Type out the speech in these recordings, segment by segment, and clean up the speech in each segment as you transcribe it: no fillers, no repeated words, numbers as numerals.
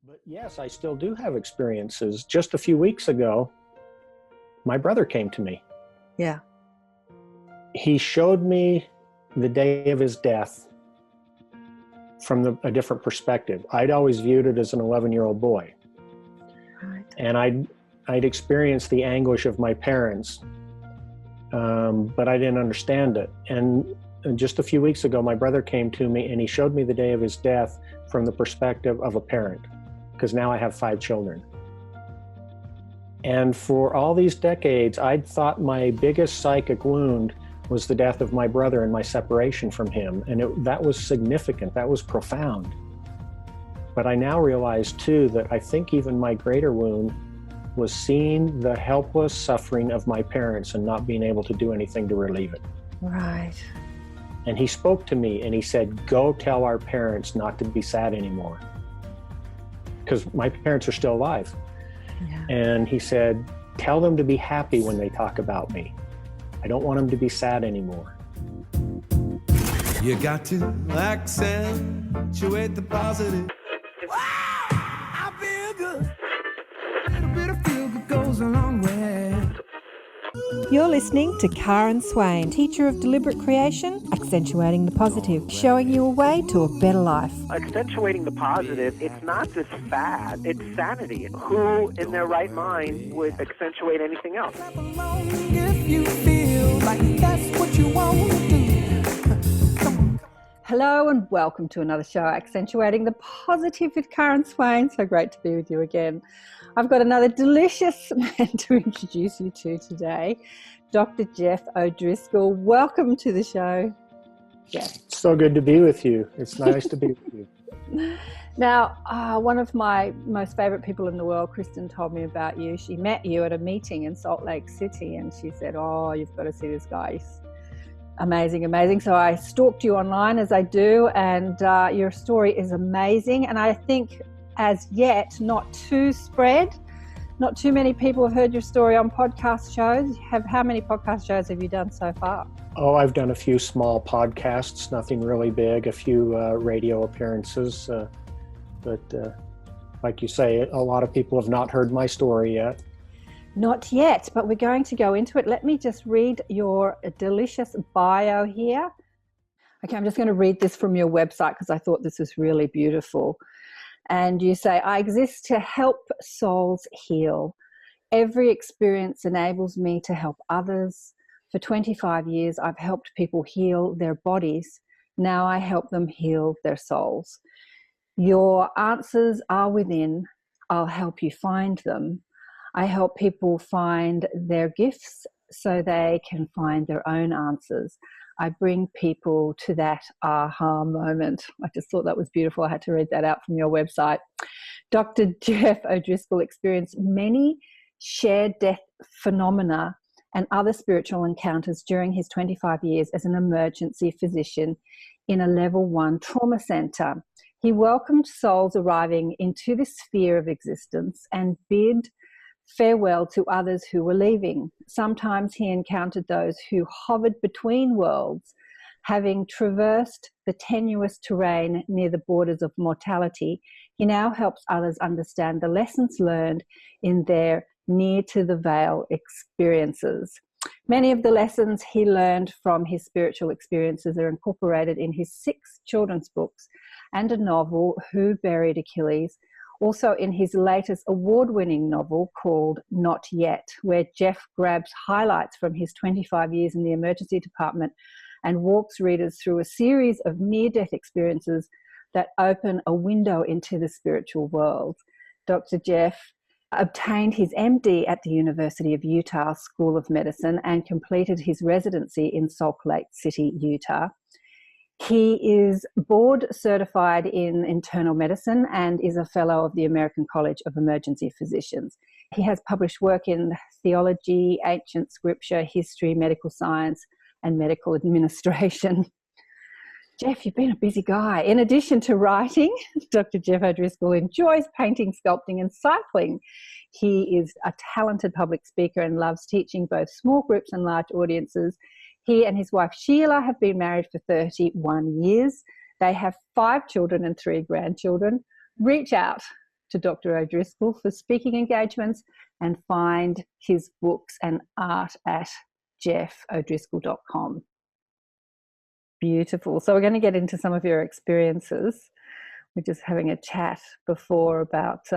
But yes, I still do have experiences. Just a few weeks ago, my brother came to me. Yeah. He showed me the day of his death from a different perspective. I'd always viewed it as an 11-year-old boy. Right. And I'd experienced the anguish of my parents, but I didn't understand it. And just a few weeks ago, my brother came to me and he showed me the day of his death from the perspective of a parent, because now I have 5 children. And for all these decades, I'd thought my biggest psychic wound was the death of my brother and my separation from him. And that was significant, that was profound. But I now realize too that I think even my greater wound was seeing the helpless suffering of my parents and not being able to do anything to relieve it. Right. And he spoke to me and he said, go tell our parents not to be sad anymore. Because my parents are still alive. Yeah. And he said, tell them to be happy when they talk about me. I don't want them to be sad anymore. You got to accentuate the positive. Wow, I feel good. A little bit of feel good goes a long way. You're listening to Karen Swain, teacher of deliberate creation, accentuating the positive, showing you a way to a better life. Accentuating the positive, it's not just fad, it's sanity. Who in their right mind would accentuate anything else? If you feel like that's what you want to do. Hello and welcome to another show, Accentuating the Positive with Karen Swain. So great to be with you again. I've got another delicious man to introduce you to today, Dr. Jeff O'Driscoll. Welcome to the show, Jeff. So good to be with you. It's nice to be with you. Now, one of my most favorite people in the world, Kristen, told me about you. She met you at a meeting in Salt Lake City and she said, oh, you've got to see this guy. He's amazing, amazing. So I stalked you online as I do, and your story is amazing. And I think as yet, not too many people have heard your story on podcast shows. How many podcast shows have you done so far? Oh, I've done a few small podcasts, nothing really big, a few radio appearances. But like you say, a lot of people have not heard my story yet. Not yet, but we're going to go into it. Let me just read your delicious bio here. Okay, I'm just going to read this from your website because I thought this was really beautiful. And you say, I exist to help souls heal. Every experience enables me to help others. For 25 years, I've helped people heal their bodies. Now I help them heal their souls. Your answers are within. I'll help you find them. I help people find their gifts so they can find their own answers. I bring people to that aha moment. I just thought that was beautiful. I had to read that out from your website. Dr. Jeff O'Driscoll experienced many shared death phenomena and other spiritual encounters during his 25 years as an emergency physician in a level 1 trauma center. He welcomed souls arriving into this sphere of existence and bid farewell to others who were leaving. Sometimes he encountered those who hovered between worlds, having traversed the tenuous terrain near the borders of mortality. He now helps others understand the lessons learned in their near to the veil experiences. Many of the lessons he learned from his spiritual experiences are incorporated in his 6 children's books and a novel, Who Buried Achilles, also in his latest award-winning novel called Not Yet, where Jeff grabs highlights from his 25 years in the emergency department and walks readers through a series of near-death experiences that open a window into the spiritual world. Dr. Jeff obtained his MD at the University of Utah School of Medicine and completed his residency in Salt Lake City, Utah. He is board certified in internal medicine and is a fellow of the American College of Emergency Physicians. He has published work in theology, ancient scripture, history, medical science, and medical administration. Jeff, you've been a busy guy. In addition to writing, Dr. Jeff O'Driscoll enjoys painting, sculpting, and cycling. He is a talented public speaker and loves teaching both small groups and large audiences. He and his wife Sheila have been married for 31 years. They have 5 children and 3 grandchildren. Reach out to Dr. O'Driscoll for speaking engagements, and find his books and art at jeffodriscoll.com. Beautiful. So we're going to get into some of your experiences. We're just having a chat before about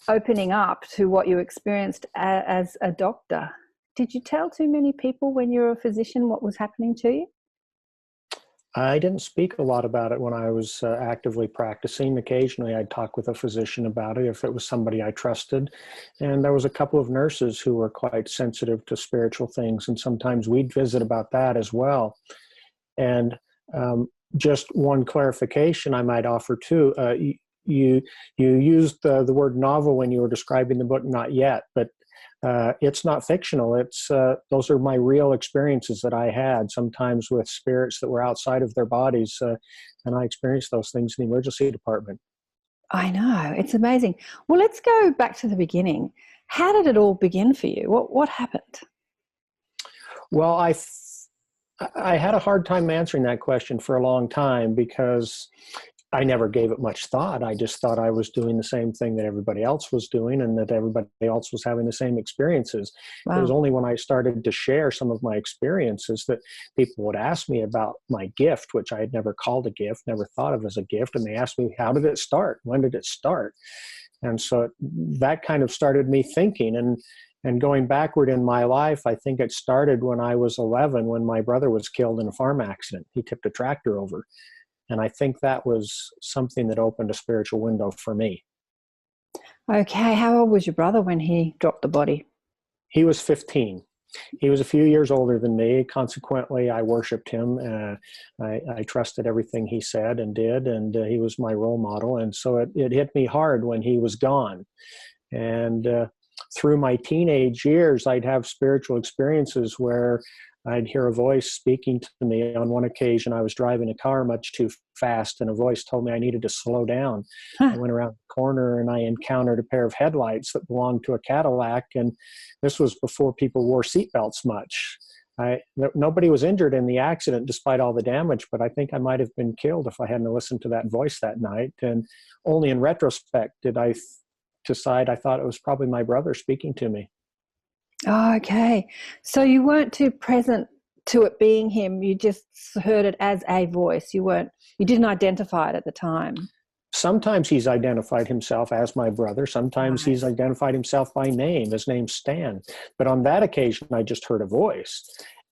opening up to what you experienced as a doctor. Did you tell too many people when you were a physician what was happening to you? I didn't speak a lot about it when I was actively practicing. Occasionally I'd talk with a physician about it if it was somebody I trusted. And there was a couple of nurses who were quite sensitive to spiritual things, and sometimes we'd visit about that as well. And just one clarification I might offer too, you used the word novel when you were describing the book, not yet, but it's not fictional. It's those are my real experiences that I had, sometimes with spirits that were outside of their bodies, and I experienced those things in the emergency department. I know, it's amazing. Well, let's go back to the beginning. How did it all begin for you? What happened? Well, I had a hard time answering that question for a long time because I never gave it much thought. I just thought I was doing the same thing that everybody else was doing, and that everybody else was having the same experiences. Wow. It was only when I started to share some of my experiences that people would ask me about my gift, which I had never called a gift, never thought of as a gift. And they asked me, how did it start? When did it start? And so that kind of started me thinking. And going backward in my life, I think it started when I was 11, when my brother was killed in a farm accident. He tipped a tractor over. And I think that was something that opened a spiritual window for me. Okay, how old was your brother when he dropped the body? He was 15. He was a few years older than me. Consequently, I worshiped him. I trusted everything he said and did, and he was my role model. And so it hit me hard when he was gone. And through my teenage years, I'd have spiritual experiences where I'd hear a voice speaking to me. On one occasion, I was driving a car much too fast, and a voice told me I needed to slow down. I went around the corner, and I encountered a pair of headlights that belonged to a Cadillac, and this was before people wore seatbelts much. Nobody was injured in the accident despite all the damage, but I think I might have been killed if I hadn't listened to that voice that night. And only in retrospect did I decide I thought it was probably my brother speaking to me. Oh, okay. So you weren't too present to it being him. You just heard it as a voice. You didn't identify it at the time. Sometimes he's identified himself as my brother. Sometimes he's identified himself by name. His name's Stan. But on that occasion, I just heard a voice.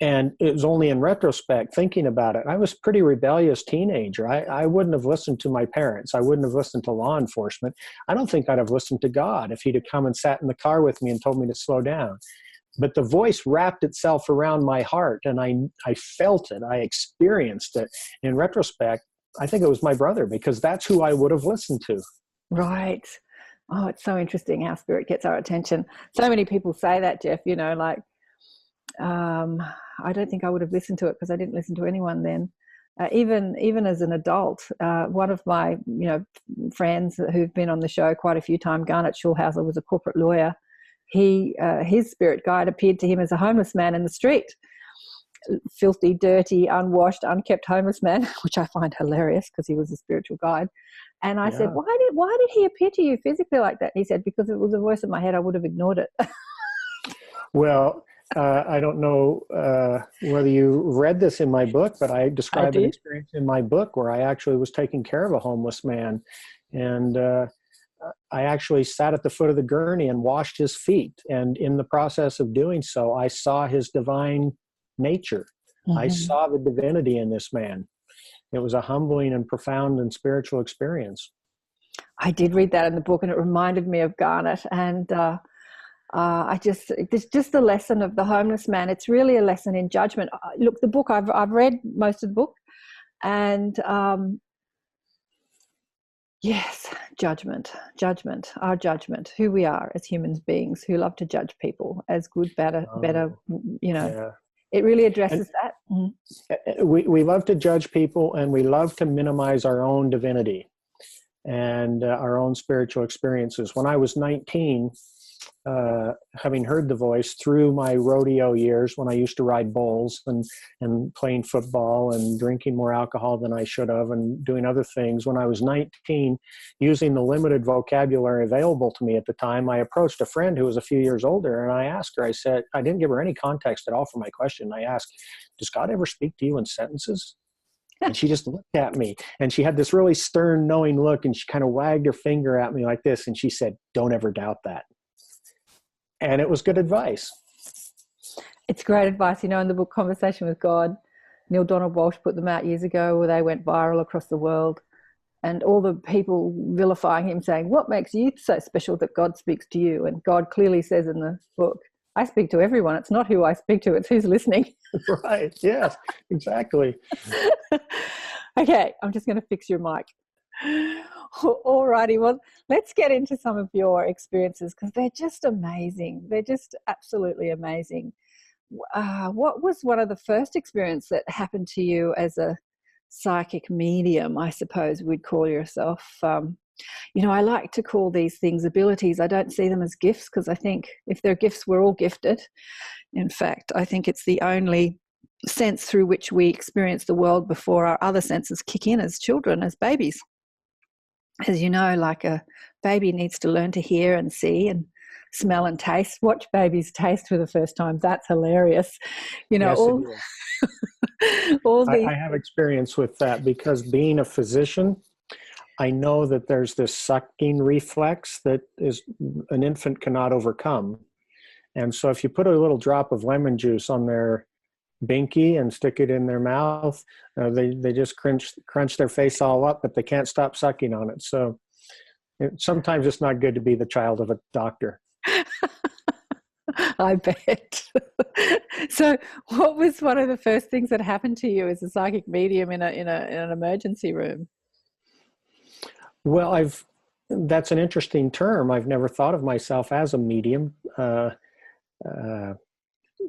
And it was only in retrospect, thinking about it, I was a pretty rebellious teenager. I wouldn't have listened to my parents. I wouldn't have listened to law enforcement. I don't think I'd have listened to God if he'd have come and sat in the car with me and told me to slow down. But the voice wrapped itself around my heart, and I felt it. I experienced it. In retrospect, I think it was my brother, because that's who I would have listened to. Right. Oh, it's so interesting how spirit gets our attention. So many people say that, Jeff, like, I don't think I would have listened to it because I didn't listen to anyone then. Even as an adult, one of my friends who've been on the show quite a few times, Garnet Schulhauser, was a corporate lawyer. His spirit guide appeared to him as a homeless man in the street, filthy, dirty, unwashed, unkept homeless man, which I find hilarious because he was a spiritual guide. And I said, why did he appear to you physically like that? And he said, because it was a voice in my head, I would have ignored it. Well, I don't know whether you read this in my book, but I described an experience in my book where I actually was taking care of a homeless man. And I actually sat at the foot of the gurney and washed his feet. And in the process of doing so, I saw his divine nature. Mm-hmm. I saw the divinity in this man. It was a humbling and profound and spiritual experience. I did read that in the book, and it reminded me of Garnet. And it's just the lesson of the homeless man. It's really a lesson in judgment. Look, the book, I've read most of the book, and yes, judgment, our judgment, who we are as human beings who love to judge people as good, better, Yeah. It really addresses that. Mm-hmm. We love to judge people, and we love to minimize our own divinity and our own spiritual experiences. When I was 19, having heard the voice through my rodeo years when I used to ride bulls and playing football and drinking more alcohol than I should have and doing other things. When I was 19, using the limited vocabulary available to me at the time, I approached a friend who was a few years older, and I asked her, I said, I didn't give her any context at all for my question. I asked, does God ever speak to you in sentences? And she just looked at me, and she had this really stern, knowing look, and she kind of wagged her finger at me like this, and she said, don't ever doubt that. And it was good advice. It's great advice. You know, in the book Conversation with God, Neil Donald Walsh put them out years ago where they went viral across the world, and all the people vilifying him, saying, what makes you so special that God speaks to you? And God clearly says in the book, I speak to everyone. It's not who I speak to, it's who's listening. Right. Yes, exactly. Okay, I'm just going to fix your mic. All righty. Well, let's get into some of your experiences because they're just amazing. They're just absolutely amazing. What was one of the first experiences that happened to you as a psychic medium, I suppose we'd call yourself? You know, I like to call these things abilities. I don't see them as gifts because I think if they're gifts, we're all gifted. In fact, I think it's the only sense through which we experience the world before our other senses kick in as children, as babies. As you know, like a baby needs to learn to hear and see and smell and taste. Watch babies taste for the first time. That's hilarious. You know, yes, I have experience with that because being a physician, I know that there's this sucking reflex that is an infant cannot overcome. And so if you put a little drop of lemon juice on their binky and stick it in their mouth, they just crunch their face all up, but they can't stop sucking on it. So sometimes it's not good to be the child of a doctor. I bet. So what was one of the first things that happened to you as a psychic medium in an emergency room? Well, that's an interesting term. I've never thought of myself as a medium.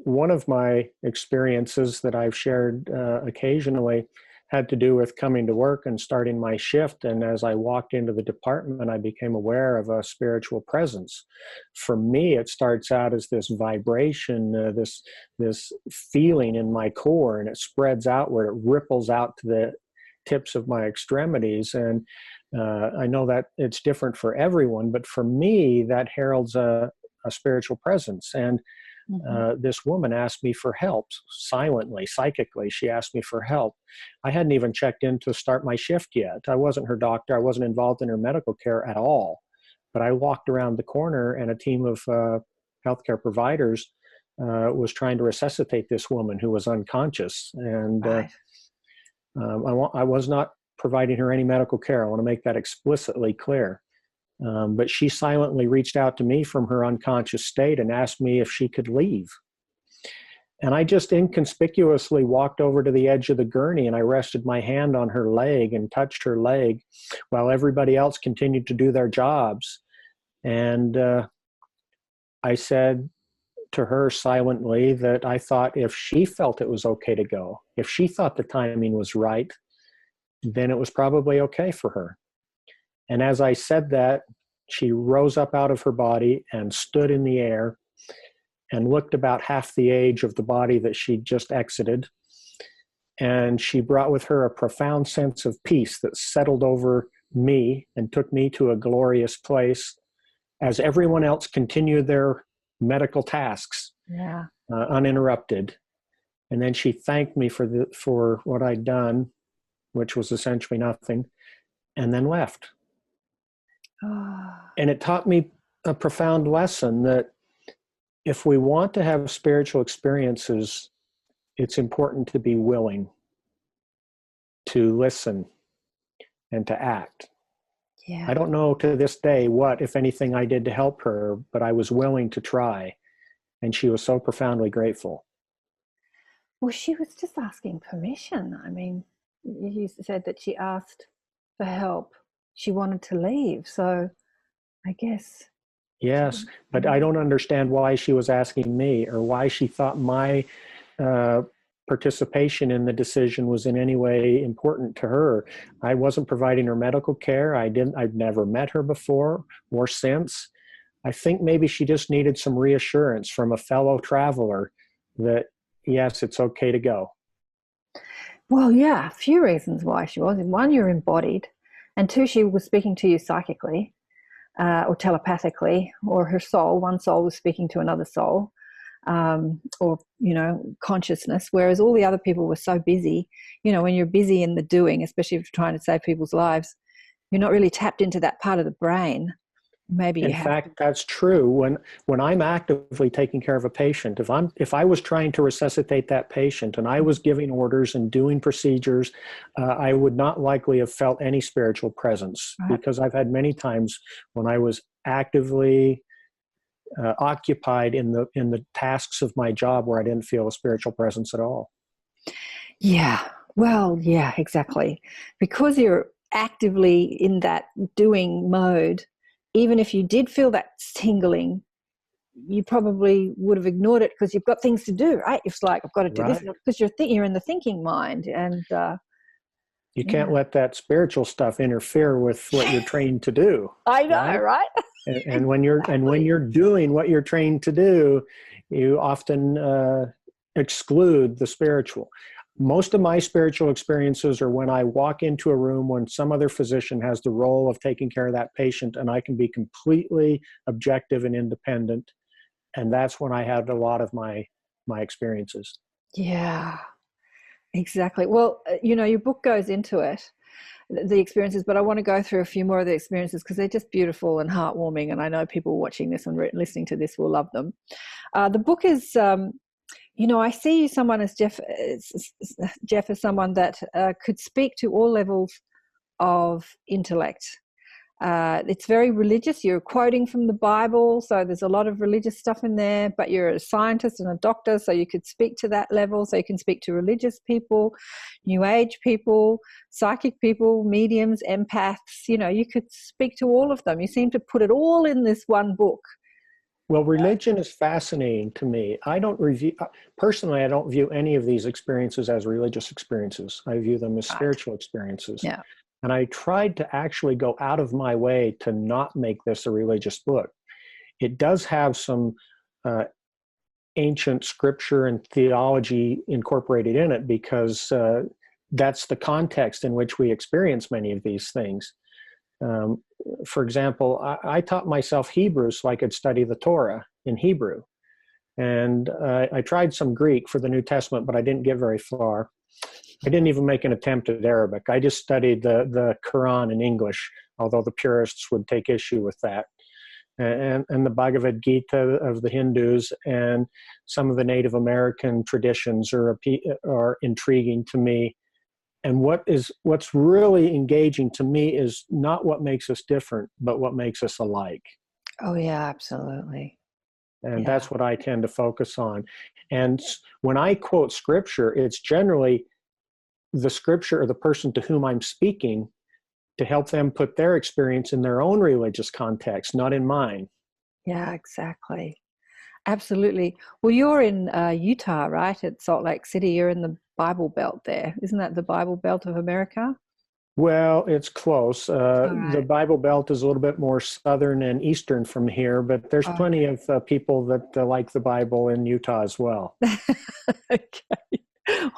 One of my experiences that I've shared occasionally had to do with coming to work and starting my shift. And as I walked into the department, I became aware of a spiritual presence. For me, it starts out as this vibration, this feeling in my core, and it spreads outward. It ripples out to the tips of my extremities. And I know that it's different for everyone, but for me, that heralds a spiritual presence. And this woman asked me for help silently, psychically. She asked me for help. I hadn't even checked in to start my shift yet. I wasn't her doctor. I wasn't involved in her medical care at all. But I walked around the corner and a team of healthcare providers was trying to resuscitate this woman who was unconscious. And Right. I was not providing her any medical care. I want to make that explicitly clear. But she silently reached out to me from her unconscious state and asked me if she could leave. And I just inconspicuously walked over to the edge of the gurney and I rested my hand on her leg and touched her leg while everybody else continued to do their jobs. And I said to her silently that I thought if she felt it was okay to go, if she thought the timing was right, then it was probably okay for her. And as I said that, she rose up out of her body and stood in the air and looked about half the age of the body that she'd just exited. And she brought with her a profound sense of peace that settled over me and took me to a glorious place as everyone else continued their medical tasks uninterrupted. And then she thanked me for what I'd done, which was essentially nothing, and then left. And it taught me a profound lesson that if we want to have spiritual experiences, it's important to be willing to listen and to act. Yeah. I don't know to this day what, if anything, I did to help her, but I was willing to try. And she was so profoundly grateful. Well, she was just asking permission. I mean, you said that she asked for help. She wanted to leave. So I guess. Yes, but I don't understand why she was asking me or why she thought my participation in the decision was in any way important to her. I wasn't providing her medical care. I'd never met her before or since. I think maybe she just needed some reassurance from a fellow traveler that, yes, it's okay to go. Well, yeah, a few reasons why she was. One, you're embodied, and two, she was speaking to you psychically or telepathically, or her soul. One soul was speaking to another soul, or, consciousness, whereas all the other people were so busy. When you're busy in the doing, especially if you're trying to save people's lives, you're not really tapped into that part of the brain. Maybe you In have fact, that's true. When I'm actively taking care of a patient, if I was trying to resuscitate that patient and I was giving orders and doing procedures, I would not likely have felt any spiritual presence, Right. because I've had many times when I was actively occupied in the tasks of my job where I didn't feel a spiritual presence at all. Yeah, well, yeah, exactly. Because you're actively in that doing mode, even if you did feel that tingling, you probably would have ignored it because you've got things to do, right? It's like, I've got to do this, Right. because you're in the thinking mind. And You can't let that spiritual stuff interfere with what you're trained to do. I know, Right? right? And when you're doing what you're trained to do, you often exclude the spiritual. Most of my spiritual experiences are when I walk into a room when some other physician has the role of taking care of that patient, and I can be completely objective and independent. And that's when I had a lot of my experiences. Yeah, exactly. Well, your book goes into it, the experiences, but I want to go through a few more of the experiences because they're just beautiful and heartwarming, and I know people watching this and listening to this will love them. The book is, I see you someone as Jeff as someone that could speak to all levels of intellect. It's very religious. You're quoting from the Bible, so there's a lot of religious stuff in there, but you're a scientist and a doctor, so you could speak to that level. So you can speak to religious people, New Age people, psychic people, mediums, empaths. You could speak to all of them. You seem to put it all in this one book. Well, religion is fascinating to me. I don't view any of these experiences as religious experiences. I view them as spiritual experiences. Yeah. And I tried to actually go out of my way to not make this a religious book. It does have some ancient scripture and theology incorporated in it because that's the context in which we experience many of these things. For example, I taught myself Hebrew so I could study the Torah in Hebrew. And I tried some Greek for the New Testament, but I didn't get very far. I didn't even make an attempt at Arabic. I just studied the Quran in English, although the purists would take issue with that. And the Bhagavad Gita of the Hindus and some of the Native American traditions are intriguing to me. And what's really engaging to me is not what makes us different, but what makes us alike. Oh, yeah, absolutely. And that's what I tend to focus on. And when I quote scripture, it's generally the scripture or the person to whom I'm speaking to help them put their experience in their own religious context, not in mine. Yeah, exactly. Absolutely. Well, you're in Utah, right? At Salt Lake City. You're in the Bible Belt there. Isn't that the Bible Belt of America? Well, it's close. Right. The Bible Belt is a little bit more southern and eastern from here, but there's plenty of people that like the Bible in Utah as well. Okay.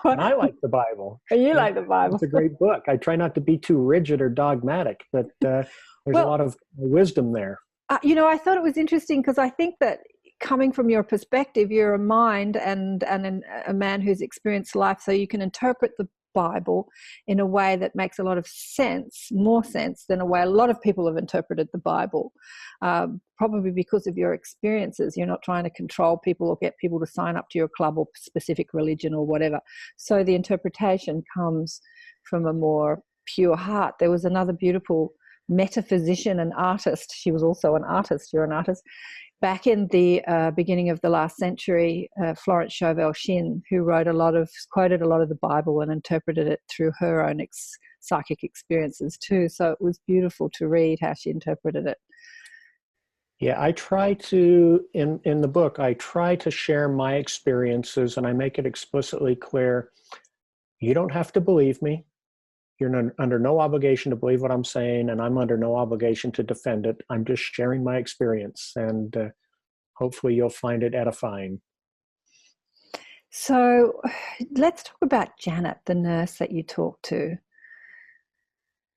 And I like the Bible. You like the Bible. It's a great book. I try not to be too rigid or dogmatic, but there's a lot of wisdom there. I thought it was interesting because I think that coming from your perspective, you're a mind and a man who's experienced life, so you can interpret the Bible in a way that makes a lot of sense, more sense than a way a lot of people have interpreted the Bible, probably because of your experiences. You're not trying to control people or get people to sign up to your club or specific religion or whatever. So the interpretation comes from a more pure heart. There was another beautiful metaphysician and artist. She was also an artist. You're an artist. Back in the beginning of the last century, Florence Chauvel-Shin, who quoted a lot of the Bible and interpreted it through her own psychic experiences too. So it was beautiful to read how she interpreted it. Yeah, I try to, in the book, I try to share my experiences and I make it explicitly clear, you don't have to believe me. You're under no obligation to believe what I'm saying, and I'm under no obligation to defend it. I'm just sharing my experience, and hopefully you'll find it edifying. So let's talk about Janet, the nurse that you talked to.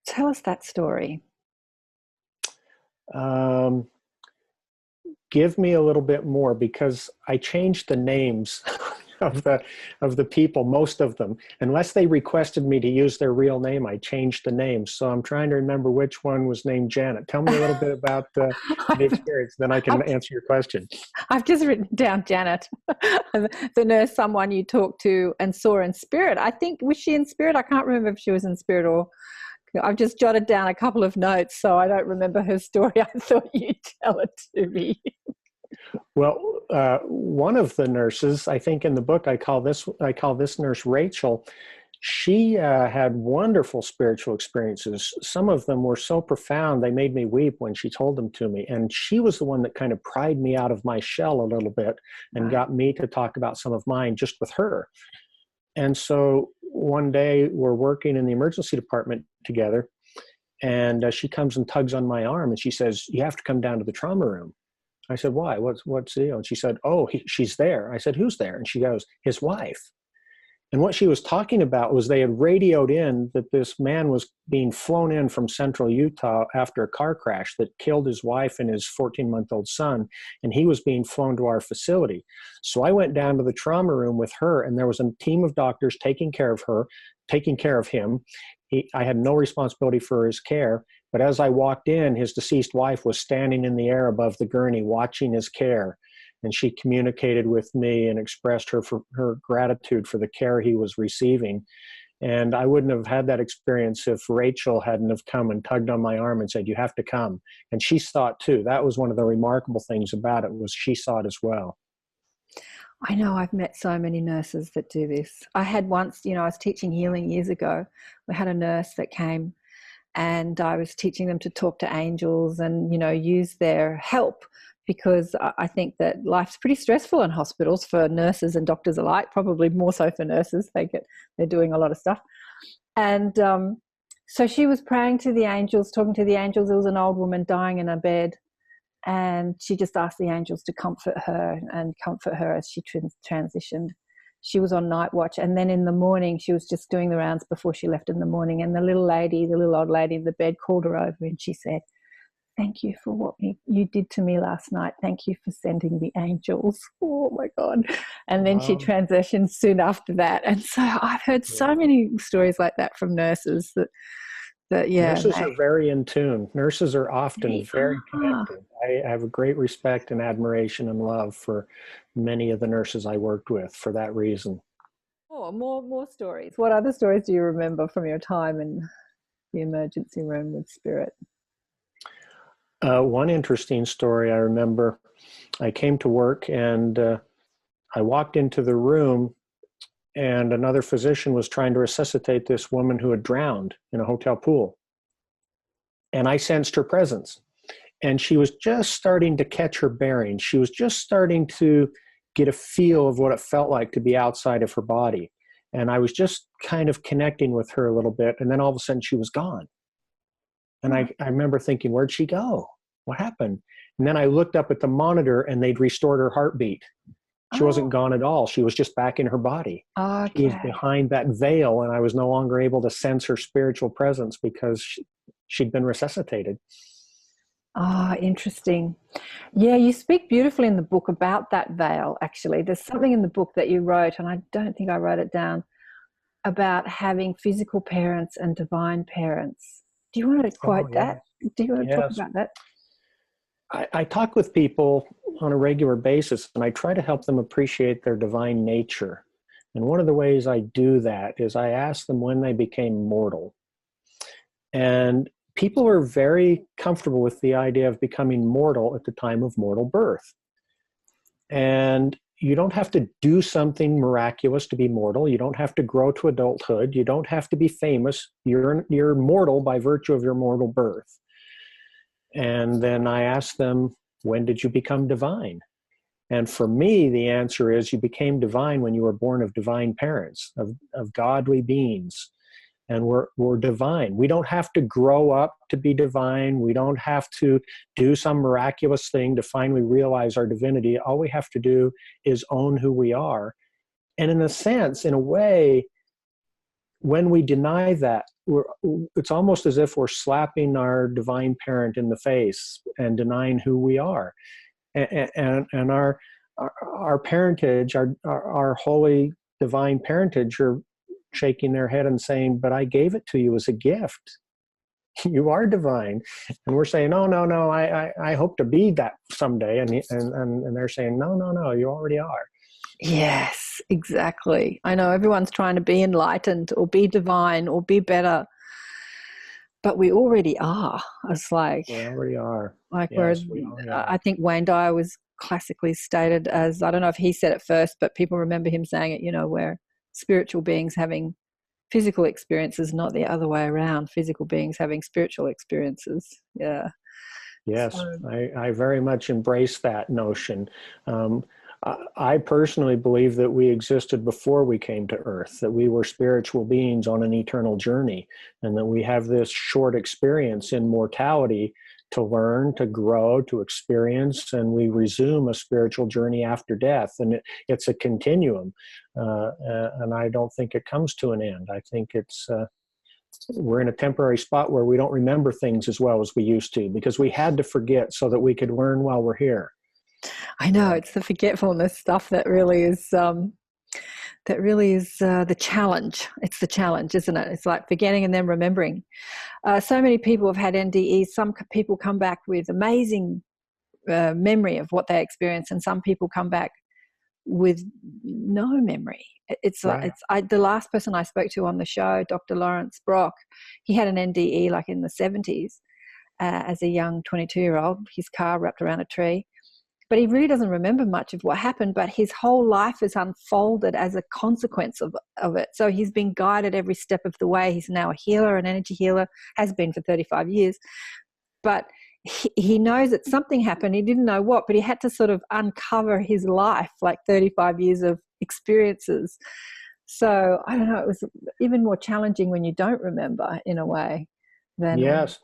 Tell us that story. Give me a little bit more, because I changed the names of the people, most of them. Unless they requested me to use their real name, I changed the names. So I'm trying to remember which one was named Janet. Tell me a little bit about the experience, then I can answer your question. I've just written down Janet, the nurse, someone you talked to and saw in spirit. I think, was she in spirit? I can't remember if she was in spirit or... I've just jotted down a couple of notes, so I don't remember her story. I thought you'd tell it to me. Well, one of the nurses, I think in the book, I call this nurse Rachel. She had wonderful spiritual experiences. Some of them were so profound, they made me weep when she told them to me. And she was the one that kind of pried me out of my shell a little bit and got me to talk about some of mine just with her. And so one day we're working in the emergency department together, and she comes and tugs on my arm and she says, "You have to come down to the trauma room." I said, "Why? What's the deal?" And she said, "Oh, she's there." I said, "Who's there?" And she goes, "His wife." And what she was talking about was they had radioed in that this man was being flown in from central Utah after a car crash that killed his wife and his 14-month-old son, and he was being flown to our facility. So I went down to the trauma room with her, and there was a team of doctors taking care of him. I had no responsibility for his care, but as I walked in, his deceased wife was standing in the air above the gurney watching his care. And she communicated with me and expressed her gratitude for the care he was receiving. And I wouldn't have had that experience if Rachel hadn't have come and tugged on my arm and said, "You have to come." And she saw it too. That was one of the remarkable things about it, was she saw it as well. I know, I've met so many nurses that do this. I had once, I was teaching healing years ago. We had a nurse that came, and I was teaching them to talk to angels and, use their help, because I think that life's pretty stressful in hospitals for nurses and doctors alike, probably more so for nurses. They're doing a lot of stuff. And so she was praying to the angels, talking to the angels. There was an old woman dying in her bed, and she just asked the angels to comfort her as she transitioned. She was on night watch, and then in the morning she was just doing the rounds before she left in the morning, and the little old lady in the bed called her over and she said, "Thank you for what you did to me last night. Thank you for sending the angels." Oh my God. And then she transitioned soon after that. And so I've heard so many stories like that from nurses that Nurses are very in tune. Nurses are often very connected. I have a great respect and admiration and love for many of the nurses I worked with for that reason. Oh, more stories. What other stories do you remember from your time in the emergency room with spirit? One interesting story I remember, I came to work and I walked into the room, and another physician was trying to resuscitate this woman who had drowned in a hotel pool. And I sensed her presence. And she was just starting to catch her bearings. She was just starting to get a feel of what it felt like to be outside of her body. And I was just kind of connecting with her a little bit. And then all of a sudden she was gone. And I remember thinking, where'd she go? What happened? And then I looked up at the monitor and they'd restored her heartbeat. She wasn't gone at all. She was just back in her body. Okay. She was behind that veil, and I was no longer able to sense her spiritual presence because she'd been resuscitated. Interesting. Yeah, you speak beautifully in the book about that veil, actually. There's something in the book that you wrote, and I don't think I wrote it down, about having physical parents and divine parents. Do you want to quote that? Do you want to talk about that? I talk with people on a regular basis, and I try to help them appreciate their divine nature. And one of the ways I do that is I ask them when they became mortal. And people are very comfortable with the idea of becoming mortal at the time of mortal birth. And you don't have to do something miraculous to be mortal. You don't have to grow to adulthood. You don't have to be famous. You're mortal by virtue of your mortal birth. And then I ask them, when did you become divine? And for me, the answer is you became divine when you were born of divine parents, of godly beings. and we're divine. We don't have to grow up to be divine. We don't have to do some miraculous thing to finally realize our divinity. All we have to do is own who we are. And in a sense, in a way, when we deny that, it's almost as if we're slapping our divine parent in the face and denying who we are. And our parentage, our holy divine parentage, are shaking their head and saying, but I gave it to you as a gift. You are divine. And we're saying, no, I hope to be that someday. And they're saying, no, you already are. Yes, exactly. I know everyone's trying to be enlightened or be divine or be better, but we already are. It's like we already are. Like, Yes, whereas I think Wayne Dyer was classically stated as, I don't know if he said it first, but people remember him saying it, we're spiritual beings having physical experiences, not the other way around. Physical beings having spiritual experiences. Yeah. Yes, I very much embrace that notion. I personally believe that we existed before we came to Earth, that we were spiritual beings on an eternal journey, and that we have this short experience in mortality to learn, to grow, to experience, and we resume a spiritual journey after death. And it's a continuum, and I don't think it comes to an end. I think we're in a temporary spot where we don't remember things as well as we used to, because we had to forget so that we could learn while we're here. I know, it's the forgetfulness stuff that really is the challenge. It's the challenge, isn't it? It's like forgetting and then remembering. So many people have had NDEs. Some people come back with amazing memory of what they experienced, and some people come back with no memory. It's like the last person I spoke to on the show, Dr. Lawrence Brock, he had an NDE like in the 70s as a young 22-year-old. His car wrapped around a tree. But he really doesn't remember much of what happened, but his whole life is unfolded as a consequence of it. So he's been guided every step of the way. He's now a healer, an energy healer, has been for 35 years. But he knows that something happened. He didn't know what, but he had to sort of uncover his life, like 35 years of experiences. So I don't know, it was even more challenging when you don't remember, in a way. Yes.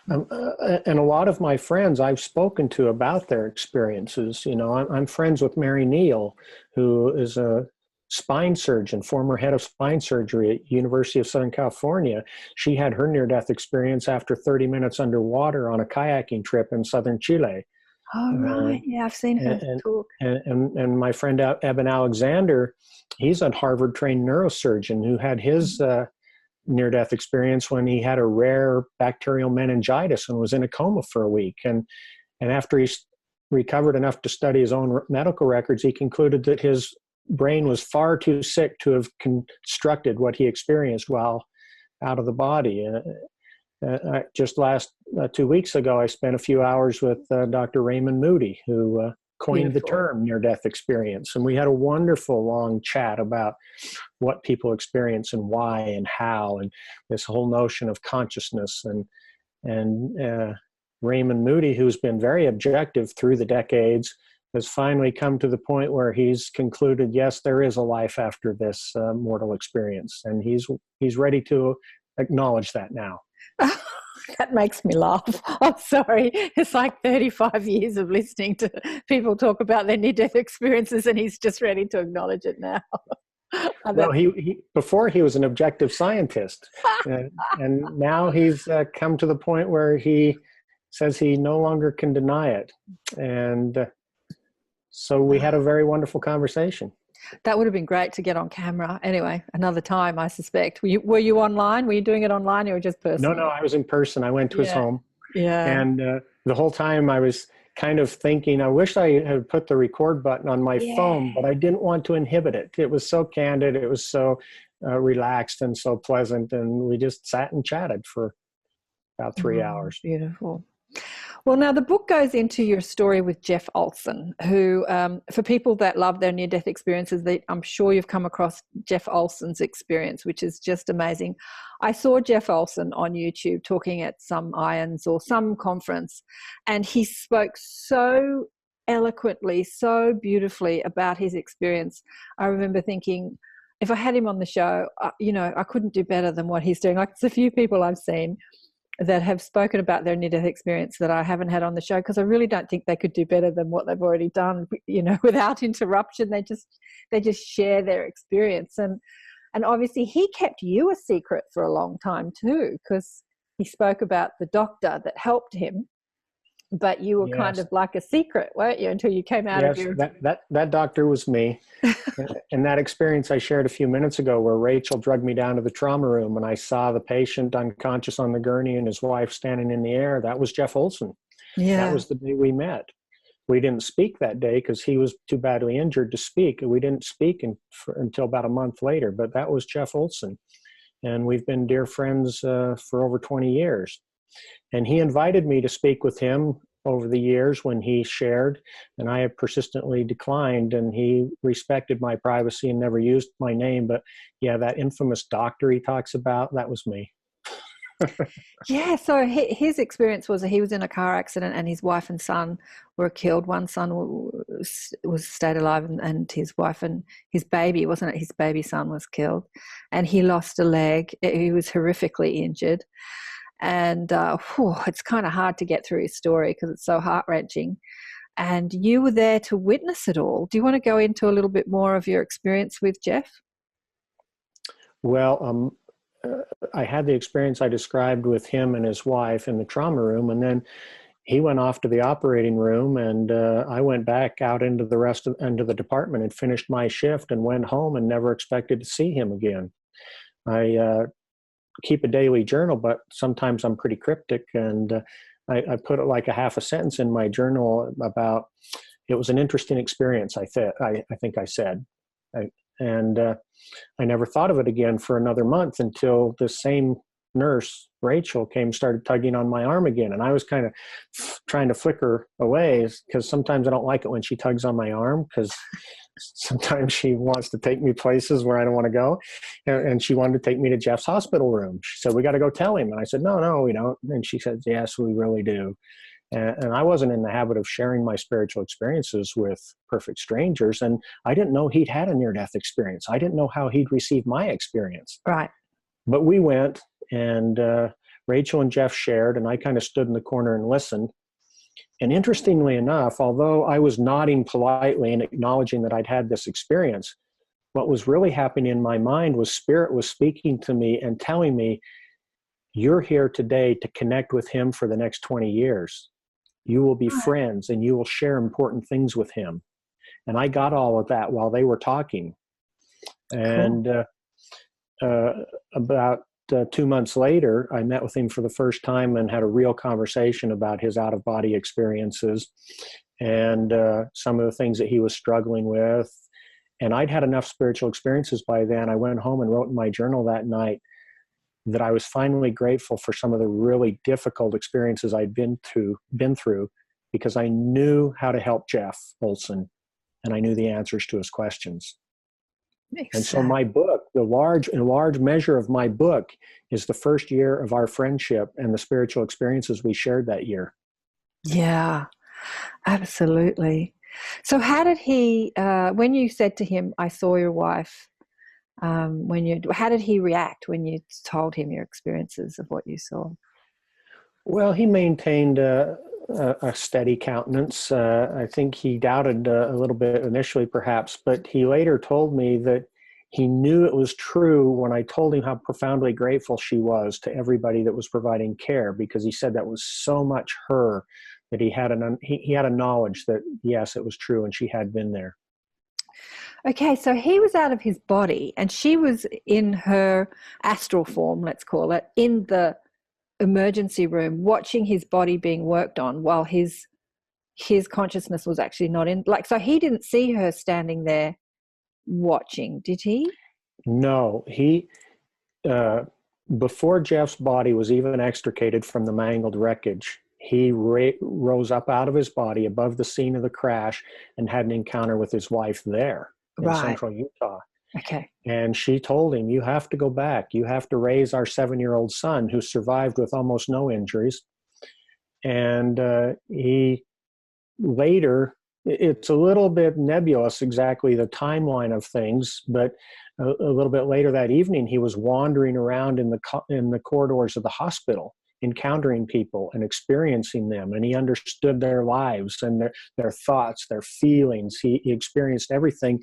And a lot of my friends I've spoken to about their experiences, I'm friends with Mary Neal, who is a spine surgeon, former head of spine surgery at University of Southern California. She had her near-death experience after 30 minutes underwater on a kayaking trip in southern Chile. Oh, right. Yeah, I've seen her talk. And my friend Eben Alexander, he's a Harvard-trained neurosurgeon who had his near-death experience when he had a rare bacterial meningitis and was in a coma for a week. And after he recovered enough to study his own medical records, he concluded that his brain was far too sick to have constructed what he experienced while out of the body. Just last 2 weeks ago, I spent a few hours with Dr. Raymond Moody, who coined the term near-death experience. And we had a wonderful long chat about what people experience and why and how, and this whole notion of consciousness. And Raymond Moody, who's been very objective through the decades, has finally come to the point where he's concluded, yes, there is a life after this mortal experience. And he's ready to acknowledge that now. That makes me laugh. I'm sorry. It's like 35 years of listening to people talk about their near-death experiences, and he's just ready to acknowledge it now. Well, he before he was an objective scientist, and now he's come to the point where he says he no longer can deny it. And so we had a very wonderful conversation. That would have been great to get on camera. Anyway, another time, I suspect. Were you online? Were you doing it online or just personally? No, I was in person. I went to his home. Yeah. And the whole time I was kind of thinking, I wish I had put the record button on my phone, but I didn't want to inhibit it. It was so candid. It was so relaxed and so pleasant. And we just sat and chatted for about 3 hours. Beautiful. Well, now the book goes into your story with Jeff Olson, who, for people that love their near-death experiences, I'm sure you've come across Jeff Olson's experience, which is just amazing. I saw Jeff Olson on YouTube talking at some IONS or some conference, and he spoke so eloquently, so beautifully about his experience. I remember thinking, if I had him on the show, I couldn't do better than what he's doing. Like, there's a few people I've seen that have spoken about their near-death experience that I haven't had on the show, because I really don't think they could do better than what they've already done, without interruption. They just share their experience. And obviously he kept you a secret for a long time too, because he spoke about the doctor that helped him, but you were kind of like a secret, weren't you, until you came out of your... that doctor was me. And that experience I shared a few minutes ago, where Rachel drugged me down to the trauma room and I saw the patient unconscious on the gurney and his wife standing in the air, that was Jeff Olson. Yeah. That was the day we met. We didn't speak that day because he was too badly injured to speak. We didn't speak until about a month later, but that was Jeff Olson. And we've been dear friends for over 20 years. And he invited me to speak with him over the years when he shared, and I have persistently declined, and he respected my privacy and never used my name. But yeah, that infamous doctor he talks about, that was me. Yeah, so his experience was that he was in a car accident and his wife and son were killed. One son was stayed alive, and his wife and his baby, wasn't it? His baby son was killed, and he lost a leg. He was horrifically injured. And it's kind of hard to get through his story because it's so heart-wrenching. And you were there to witness it all. Do you want to go into a little bit more of your experience with Jeff? Well, I had the experience I described with him and his wife in the trauma room, and then he went off to the operating room, and I went back out into the department and finished my shift and went home and never expected to see him again. I keep a daily journal, but sometimes I'm pretty cryptic, and I put it like a half a sentence in my journal about, it was an interesting experience, I think I said. I never thought of it again for another month until the same nurse, Rachel, started tugging on my arm again. And I was kind of trying to flick her away, because sometimes I don't like it when she tugs on my arm, because sometimes she wants to take me places where I don't want to go. And she wanted to take me to Jeff's hospital room. She said, "We got to go tell him." And I said, no, we don't. And she said, "Yes, we really do." And I wasn't in the habit of sharing my spiritual experiences with perfect strangers. And I didn't know he'd had a near-death experience. I didn't know how he'd received my experience. Right. But we went, and Rachel and Jeff shared, and I kind of stood in the corner and listened. And interestingly enough, although I was nodding politely and acknowledging that I'd had this experience, what was really happening in my mind was Spirit was speaking to me and telling me, "You're here today to connect with him for the next 20 years. You will be friends and you will share important things with him." And I got all of that while they were talking. And about 2 months later, I met with him for the first time and had a real conversation about his out-of-body experiences and some of the things that he was struggling with. And I'd had enough spiritual experiences by then. I went home and wrote in my journal that night that I was finally grateful for some of the really difficult experiences I'd been through, because I knew how to help Jeff Olson, and I knew the answers to his questions. Exactly. And so my book, the large measure of my book, is the first year of our friendship and the spiritual experiences we shared that year. Yeah, absolutely. So how did he, when you said to him, "I saw your wife," how did he react when you told him your experiences of what you saw? Well, he maintained a steady countenance. I think he doubted a little bit initially, perhaps, but he later told me that he knew it was true when I told him how profoundly grateful she was to everybody that was providing care, because he said that was so much her that he had a knowledge that, yes, it was true, and she had been there. Okay, so he was out of his body and she was in her astral form, let's call it, in the emergency room watching his body being worked on while his consciousness was actually not in. So he didn't see her standing there watching, did he? No, he, before Jeff's body was even extricated from the mangled wreckage, he rose up out of his body above the scene of the crash and had an encounter with his wife there in central Utah. Okay. And she told him, "You have to go back. You have to raise our 7-year-old son who survived with almost no injuries." And he later it's a little bit nebulous exactly the timeline of things, but a little bit later that evening, he was wandering around in the corridors of the hospital, encountering people and experiencing them, and he understood their lives and their thoughts, their feelings. He experienced everything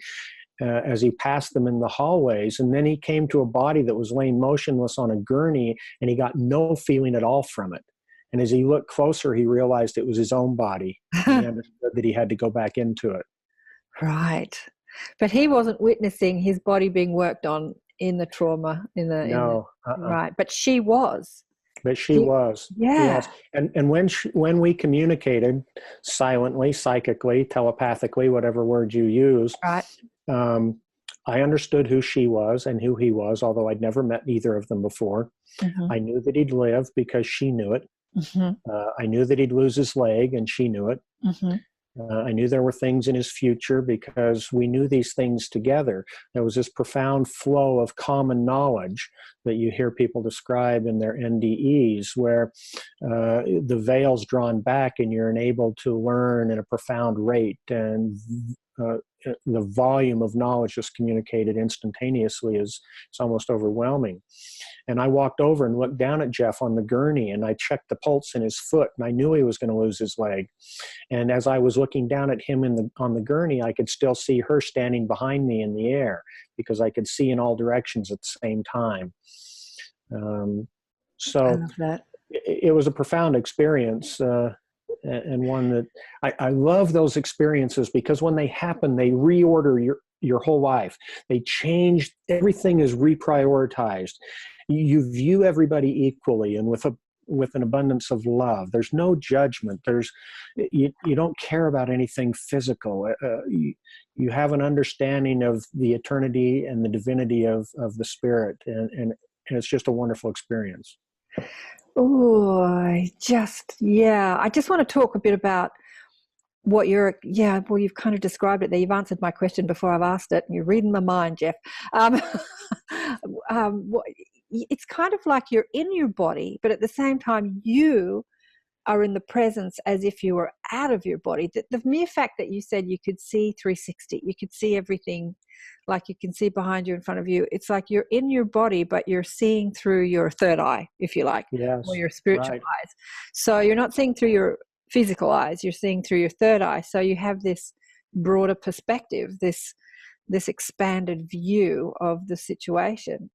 as he passed them in the hallways, and then he came to a body that was laying motionless on a gurney, and he got no feeling at all from it. And as he looked closer, he realized it was his own body. And he understood that he had to go back into it. Right. But he wasn't witnessing his body being worked on in the trauma, right. But she was. But she was. Yeah. Yes. And when we communicated silently, psychically, telepathically, whatever word you use, right. I understood who she was and who he was, although I'd never met either of them before. Mm-hmm. I knew that he'd live because she knew it. Mm-hmm. I knew that he'd lose his leg, and she knew it. Mm-hmm. I knew there were things in his future because we knew these things together. There was this profound flow of common knowledge that you hear people describe in their NDEs, where the veil's drawn back and you're enabled to learn at a profound rate, and the volume of knowledge just communicated instantaneously is almost overwhelming. And I walked over and looked down at Jeff on the gurney, and I checked the pulse in his foot, and I knew he was going to lose his leg. And as I was looking down at him on the gurney, I could still see her standing behind me in the air, because I could see in all directions at the same time. So I love that. It was a profound experience, and one that I love those experiences, because when they happen, they reorder your whole life. They change, everything is reprioritized. You view everybody equally and with an abundance of love. There's no judgment. You don't care about anything physical. You have an understanding of the eternity and the divinity of the spirit, and it's just a wonderful experience. Oh, I just want to talk a bit about what you've kind of described it there. You've answered my question before I've asked it, and you're reading my mind, Jeff. It's kind of like you're in your body, but at the same time, you are in the presence as if you were out of your body. The mere fact that you said you could see 360, you could see everything, like you can see behind you, in front of you. It's like you're in your body, but you're seeing through your third eye, if you like, yes, or your spiritual right. eyes. So you're not seeing through your physical eyes, you're seeing through your third eye. So you have this broader perspective, this expanded view of the situation.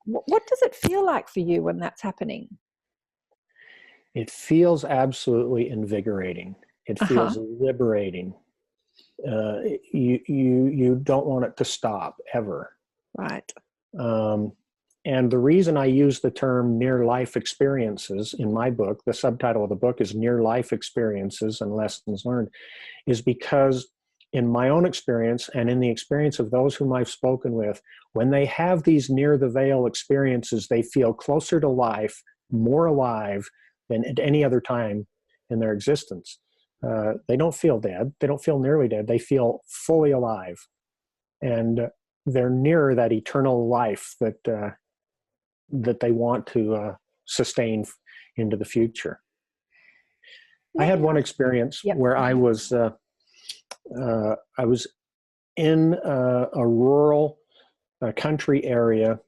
What does it feel like for you when that's happening? It feels absolutely invigorating. It feels liberating. You don't want it to stop ever. Right. And the reason I use the term near life experiences in my book, the subtitle of the book is Near Life Experiences and Lessons Learned, is because in my own experience and in the experience of those whom I've spoken with, when they have these near the veil experiences, they feel closer to life, more alive than at any other time in their existence. They don't feel dead. They don't feel nearly dead. They feel fully alive. And they're nearer that eternal life that they want to sustain into the future. I had one experience where I was in a rural country area,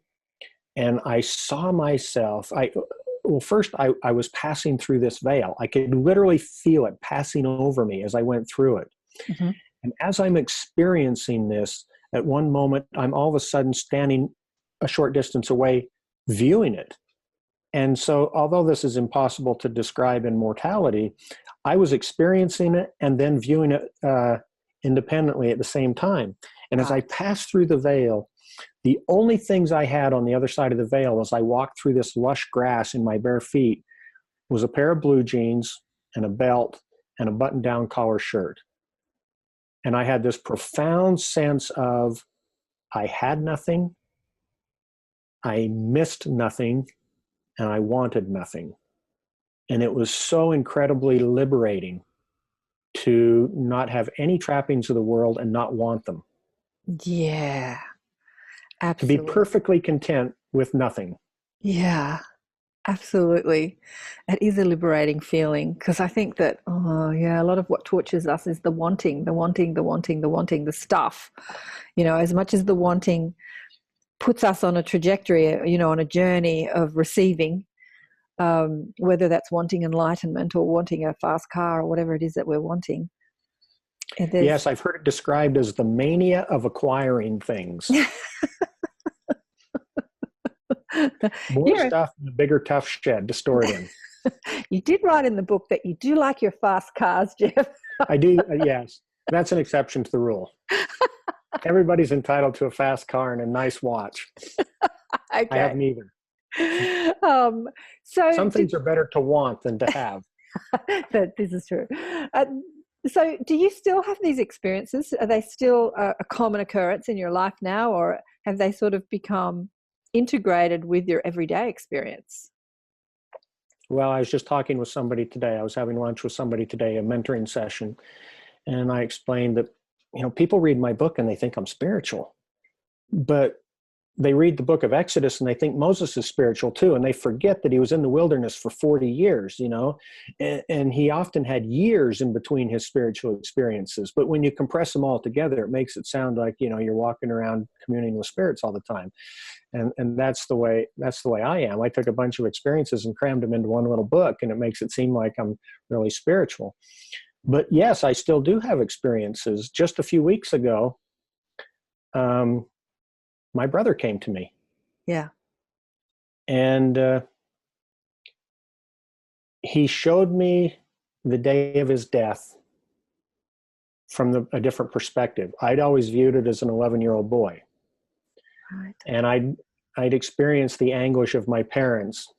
and I saw myself. First I was passing through this veil. I could literally feel it passing over me as I went through it. Mm-hmm. And as I'm experiencing this, at one moment, I'm all of a sudden standing a short distance away, viewing it. And so, although this is impossible to describe in mortality, I was experiencing it and then viewing it independently at the same time. And as I passed through the veil, the only things I had on the other side of the veil as I walked through this lush grass in my bare feet was a pair of blue jeans and a belt and a button-down collar shirt. And I had this profound sense of I had nothing, I missed nothing, and I wanted nothing. And it was so incredibly liberating to not have any trappings of the world and not want them. Yeah, absolutely. To be perfectly content with nothing. Yeah. Absolutely. It is a liberating feeling because I think that, oh, yeah, a lot of what tortures us is the wanting, the wanting, the wanting, the wanting, the stuff. You know, as much as the wanting puts us on a trajectory, you know, on a journey of receiving, whether that's wanting enlightenment or wanting a fast car or whatever it is that we're wanting. Yes, I've heard it described as the mania of acquiring things. More Yeah, stuff in a bigger, tough shed to store it in. you did write in the book that you do like your fast cars, Jeff. I do, yes. That's an exception to the rule. Everybody's entitled to a fast car and a nice watch. Okay. I have neither. Some things are better to want than to have. This is true. So do you still have these experiences? Are they still a common occurrence in your life now, or have they sort of become integrated with your everyday experience? Well, I was just talking with somebody today. I was having lunch with somebody today, a mentoring session, and I explained that, you know, people read my book and they think I'm spiritual, but they read the book of Exodus and they think Moses is spiritual too, and they forget that he was in the wilderness for 40 years, you know, and he often had years in between his spiritual experiences. But when you compress them all together, it makes it sound like, you know, you're walking around communing with spirits all the time. And that's the way I am. I took a bunch of experiences and crammed them into one little book, and it makes it seem like I'm really spiritual. But yes, I still do have experiences. Just a few weeks ago, my brother came to me. Yeah. And he showed me the day of his death from a different perspective. I'd always viewed it as an 11-year-old boy. Right. And I'd experienced the anguish of my parents,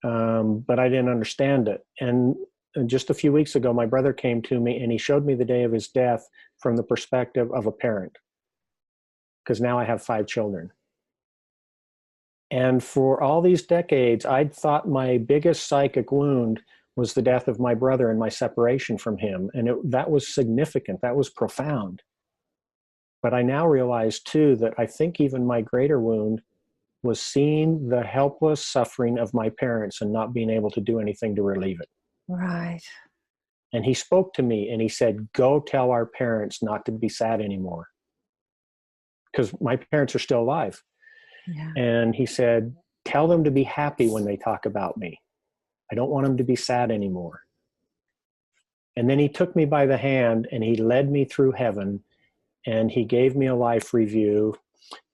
but I didn't understand it. And just a few weeks ago, my brother came to me and he showed me the day of his death from the perspective of a parent, because now I have 5 children. And for all these decades, I'd thought my biggest psychic wound was the death of my brother and my separation from him. And that was significant. That was profound. But I now realize, too, that I think even my greater wound was seeing the helpless suffering of my parents and not being able to do anything to relieve it. Right. And he spoke to me and he said, go tell our parents not to be sad anymore, because my parents are still alive. Yeah. And he said, tell them to be happy when they talk about me. I don't want them to be sad anymore. And then he took me by the hand and he led me through heaven, and he gave me a life review,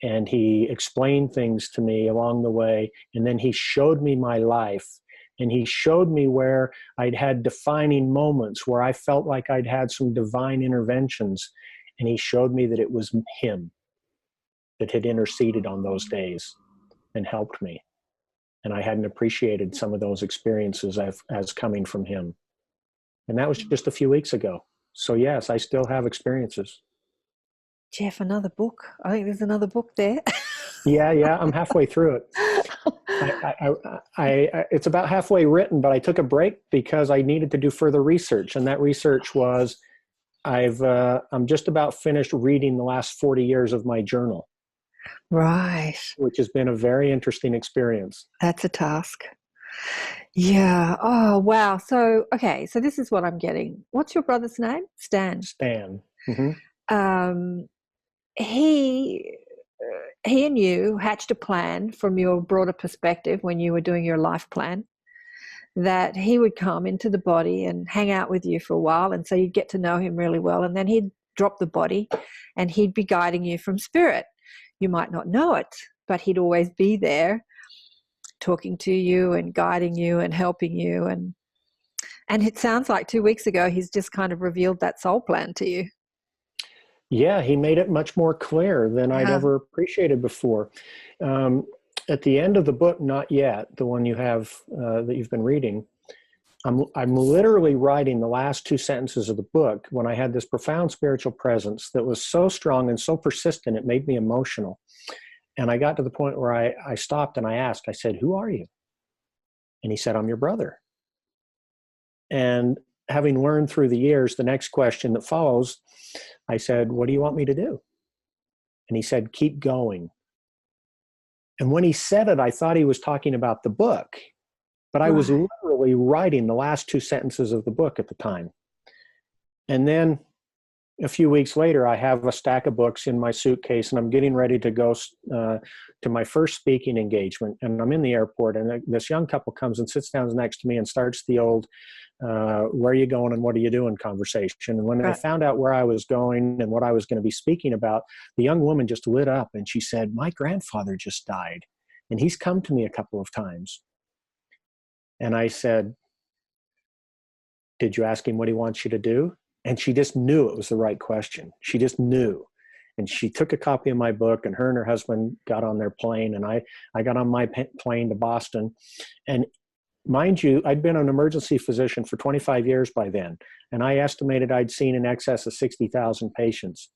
and he explained things to me along the way. And then he showed me my life, and he showed me where I'd had defining moments where I felt like I'd had some divine interventions. And he showed me that it was him that had interceded on those days and helped me. And I hadn't appreciated some of those experiences as coming from him. And that was just a few weeks ago. So yes, I still have experiences. Jeff, another book. I think there's another book there. Yeah, I'm halfway through it. It's about halfway written, but I took a break because I needed to do further research. And that research was, I'm just about finished reading the last 40 years of my journal. Right. Which has been a very interesting experience. That's a task. Yeah. Oh, wow. So, okay. So this is what I'm getting. What's your brother's name? Stan. Stan. Mm-hmm. He and you hatched a plan from your broader perspective when you were doing your life plan, that he would come into the body and hang out with you for a while, and so you'd get to know him really well, and then he'd drop the body and he'd be guiding you from spirit. You might not know it, but he'd always be there talking to you and guiding you and helping you. And it sounds like 2 weeks ago he's just kind of revealed that soul plan to you. Yeah, he made it much more clear than I'd ever appreciated before. At the end of the book, Not Yet, the one you have that you've been reading, I'm literally writing the last 2 sentences of the book when I had this profound spiritual presence that was so strong and so persistent, it made me emotional. And I got to the point where I stopped and I asked, I said, who are you? And he said, I'm your brother. And having learned through the years, the next question that follows, I said, what do you want me to do? And he said, keep going. And when he said it, I thought he was talking about the book, but I was literally writing the last 2 sentences of the book at the time. And then a few weeks later, I have a stack of books in my suitcase, and I'm getting ready to go to my first speaking engagement. And I'm in the airport, and this young couple comes and sits down next to me and starts the old, where are you going and what are you doing conversation. And when I found out where I was going and what I was going to be speaking about, the young woman just lit up and she said, my grandfather just died, and he's come to me a couple of times. And I said, did you ask him what he wants you to do? And she just knew it was the right question. She just knew. And she took a copy of my book, and her husband got on their plane, and I got on my plane to Boston. And mind you, I'd been an emergency physician for 25 years by then, and I estimated I'd seen in excess of 60,000 patients.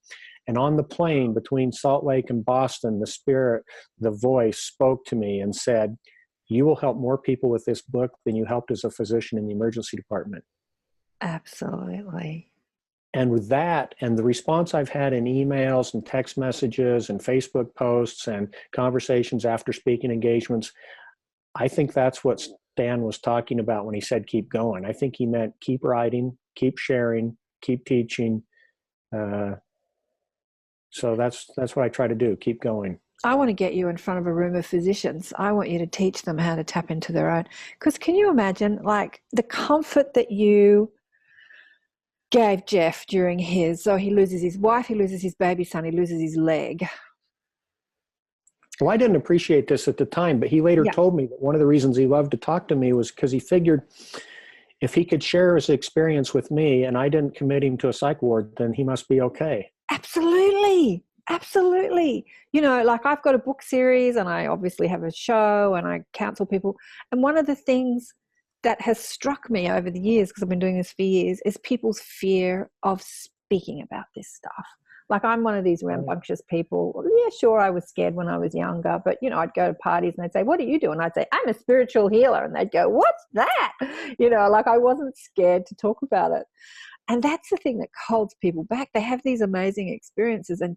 And on the plane between Salt Lake and Boston, the spirit, the voice spoke to me and said, you will help more people with this book than you helped as a physician in the emergency department. Absolutely. And with that, and the response I've had in emails and text messages and Facebook posts and conversations after speaking engagements, I think that's what Stan was talking about when he said keep going. I think he meant keep writing, keep sharing, keep teaching. So that's what I try to do, keep going. I want to get you in front of a room of physicians. I want you to teach them how to tap into their own. Because can you imagine, like, the comfort that you gave Jeff during his, so he loses his wife, he loses his baby son, he loses his leg. Well, I didn't appreciate this at the time, but he later told me that one of the reasons he loved to talk to me was because he figured if he could share his experience with me and I didn't commit him to a psych ward, then he must be okay. Absolutely. Absolutely. You know, like, I've got a book series and I obviously have a show and I counsel people. And one of the things that has struck me over the years, because I've been doing this for years, is people's fear of speaking about this stuff. Like, I'm one of these rambunctious people. Yeah, sure, I was scared when I was younger, but, you know, I'd go to parties and they'd say, what do you do? And I'd say, I'm a spiritual healer. And they'd go, what's that? You know, like, I wasn't scared to talk about it. And that's the thing that holds people back. They have these amazing experiences and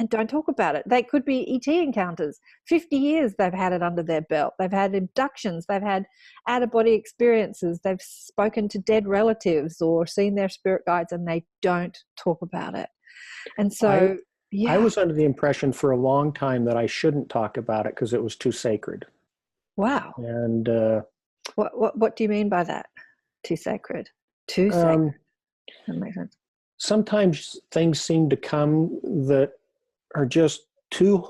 don't talk about it. They could be ET encounters. 50 years they've had it under their belt. They've had abductions. They've had out-of-body experiences. They've spoken to dead relatives or seen their spirit guides, and they don't talk about it. And so, I was under the impression for a long time that I shouldn't talk about it because it was too sacred. Wow. And what do you mean by that? Too sacred? Too sacred. That makes sense. Sometimes things seem to come that are just too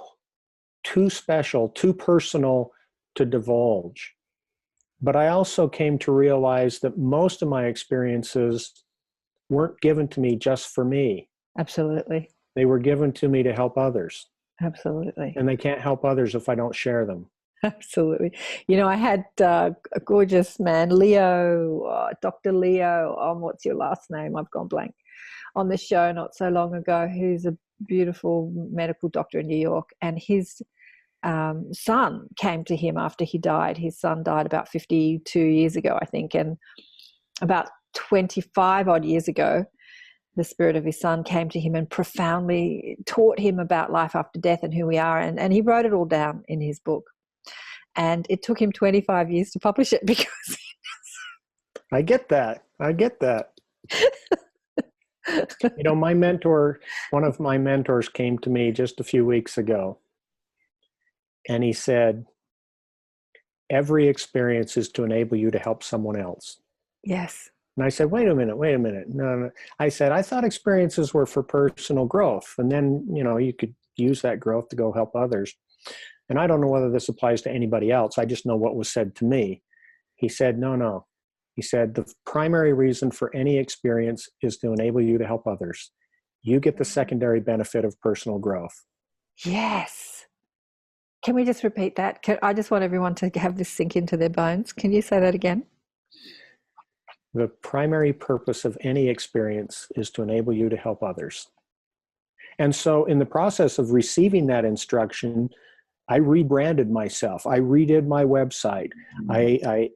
special, too personal to divulge. But I also came to realize that most of my experiences weren't given to me just for me. Absolutely. They were given to me to help others. Absolutely. And they can't help others if I don't share them. Absolutely. You know, I had a gorgeous man, Leo, Dr. Leo, what's your last name? I've gone blank, on the show not so long ago, who's a beautiful medical doctor in New York. And his son came to him after he died. His son died about 52 years ago, I think. And about 25 odd years ago, the spirit of his son came to him and profoundly taught him about life after death and who we are. And he wrote it all down in his book. And it took him 25 years to publish it because I get that. You know, one of my mentors came to me just a few weeks ago, and he said, every experience is to enable you to help someone else. Yes. And I said, wait a minute. No. I said, I thought experiences were for personal growth. And then, you know, you could use that growth to go help others. And I don't know whether this applies to anybody else. I just know what was said to me. He said, no. He said, the primary reason for any experience is to enable you to help others. You get the secondary benefit of personal growth. Yes. Can we just repeat that? I just want everyone to have this sink into their bones. Can you say that again? The primary purpose of any experience is to enable you to help others. And so in the process of receiving that instruction, I rebranded myself. I redid my website. I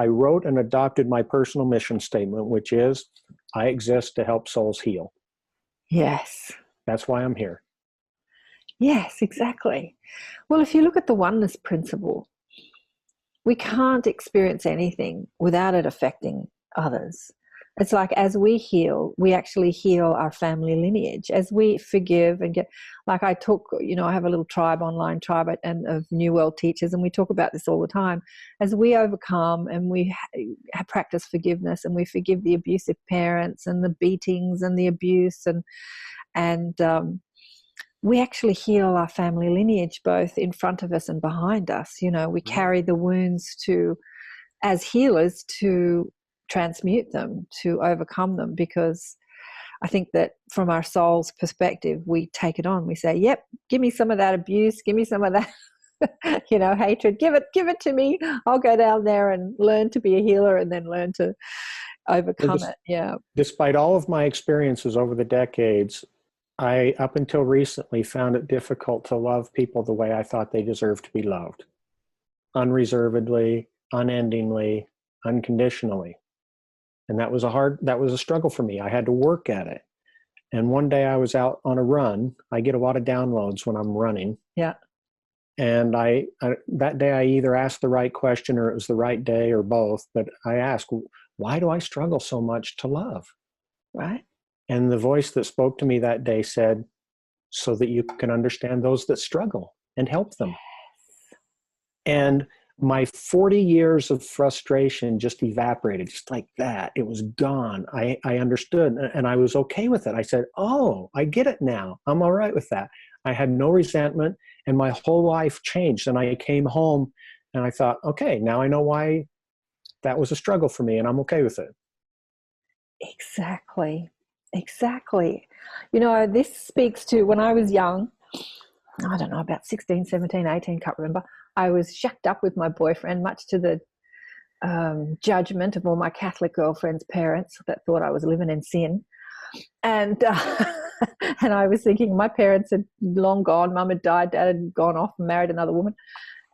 wrote and adopted my personal mission statement, which is, I exist to help souls heal. Yes. That's why I'm here. Yes, exactly. Well, if you look at the oneness principle, we can't experience anything without it affecting others. It's like as we heal, we actually heal our family lineage. As we forgive and get, like I talk, I have a little tribe, online tribe and of New World teachers, and we talk about this all the time. As we overcome and we practice forgiveness and we forgive the abusive parents and the beatings and the abuse and we actually heal our family lineage both in front of us and behind us. We carry the wounds as healers to transmute them, to overcome them, because I think that from our soul's perspective, we take it on. We say, yep, give me some of that abuse, give me some of that hatred, give it to me. I'll go down there and learn to be a healer and then learn to overcome it. Yeah. Despite all of my experiences over the decades, I, up until recently, found it difficult to love people the way I thought they deserved to be loved. Unreservedly, unendingly, unconditionally. And that was a struggle for me. I had to work at it. And one day I was out on a run. I get a lot of downloads when I'm running. Yeah. And that day I either asked the right question or it was the right day or both. But I asked, why do I struggle so much to love? Right. And the voice that spoke to me that day said, so that you can understand those that struggle and help them. And my 40 years of frustration just evaporated, just like that. It was gone. I understood, and I was okay with it. I said, oh, I get it now. I'm all right with that. I had no resentment, and my whole life changed. And I came home, and I thought, okay, now I know why that was a struggle for me, and I'm okay with it. Exactly. This speaks to when I was young, I don't know, about 16, 17, 18, can't remember. I was shacked up with my boyfriend, much to the judgment of all my Catholic girlfriends' parents that thought I was living in sin. And and I was thinking my parents had long gone. Mum had died, Dad had gone off and married another woman.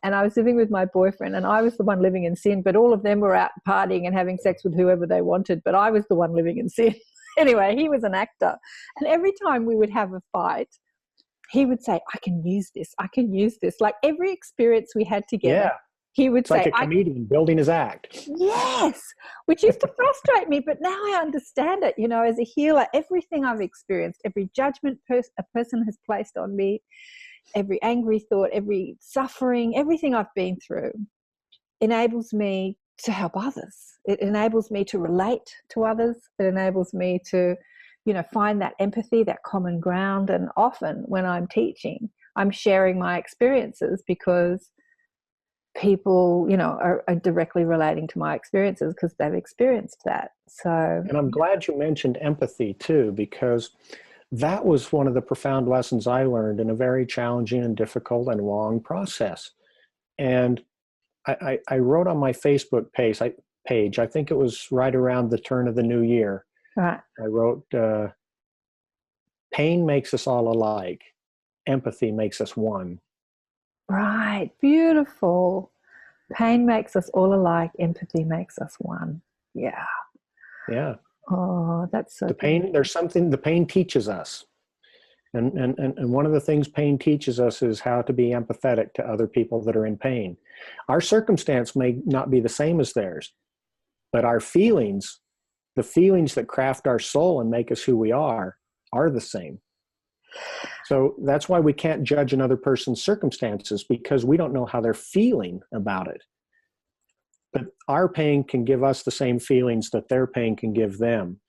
And I was living with my boyfriend, and I was the one living in sin, but all of them were out partying and having sex with whoever they wanted, but I was the one living in sin. Anyway, he was an actor. And every time we would have a fight, he would say, I can use this. Like every experience we had together, he would say. It's like a comedian building his act. Yes, which used to frustrate me, but now I understand it. As a healer, everything I've experienced, every judgment a person has placed on me, every angry thought, every suffering, everything I've been through enables me to help others. It enables me to relate to others. It enables me to, find that empathy, that common ground. And often when I'm teaching, I'm sharing my experiences because people, are directly relating to my experiences because they've experienced that. So, and I'm glad you mentioned empathy too, because that was one of the profound lessons I learned in a very challenging and difficult and long process. And I wrote on my Facebook page, I think it was right around the turn of the new year. Right. I wrote, pain makes us all alike. Empathy makes us one. Right. Beautiful. Pain makes us all alike. Empathy makes us one. Yeah. Yeah. Oh, that's so the pain. There's something the pain teaches us. And one of the things pain teaches us is how to be empathetic to other people that are in pain. Our circumstance may not be the same as theirs, but our feelings, the feelings that craft our soul and make us who we are the same. So that's why we can't judge another person's circumstances, because we don't know how they're feeling about it. But our pain can give us the same feelings that their pain can give them.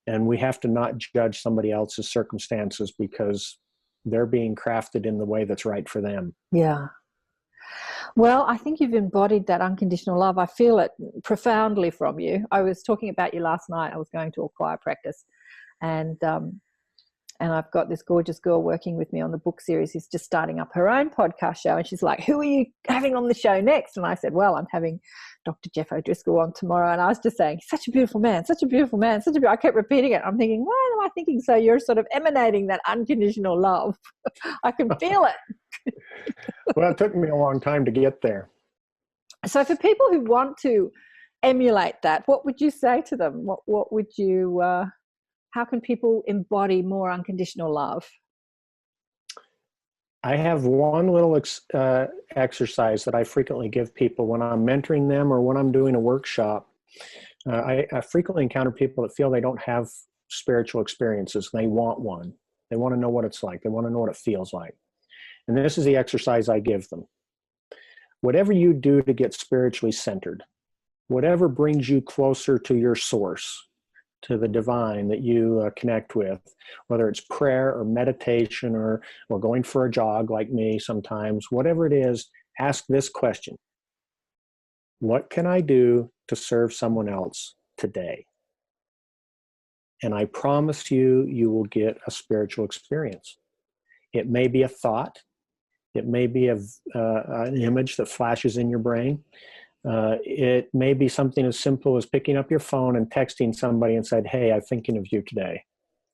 And we have to not judge somebody else's circumstances because they're being crafted in the way that's right for them. Yeah. Well, I think you've embodied that unconditional love. I feel it profoundly from you. I was talking about you last night. I was going to a choir practice, and I've got this gorgeous girl working with me on the book series who's just starting up her own podcast show. And she's like, who are you having on the show next? And I said, well, I'm having Dr. Jeff O'Driscoll on tomorrow. And I was just saying, such a beautiful man, such a beautiful man, I kept repeating it. I'm thinking, why am I thinking so? You're sort of emanating that unconditional love. I can feel it. Well, it took me a long time to get there. So for people who want to emulate that, what would you say to them? What would you... how can people embody more unconditional love? I have one little exercise that I frequently give people when I'm mentoring them or when I'm doing a workshop. I frequently encounter people that feel they don't have spiritual experiences and they want one. They want to know what it's like. They want to know what it feels like. And this is the exercise I give them. Whatever you do to get spiritually centered, whatever brings you closer to your source, to the divine that you connect with, whether it's prayer or meditation or going for a jog like me sometimes, whatever it is, ask this question. What can I do to serve someone else today? And I promise you, you will get a spiritual experience. It may be a thought. It may be an image that flashes in your brain. It may be something as simple as picking up your phone and texting somebody and said, hey, I'm thinking of you today.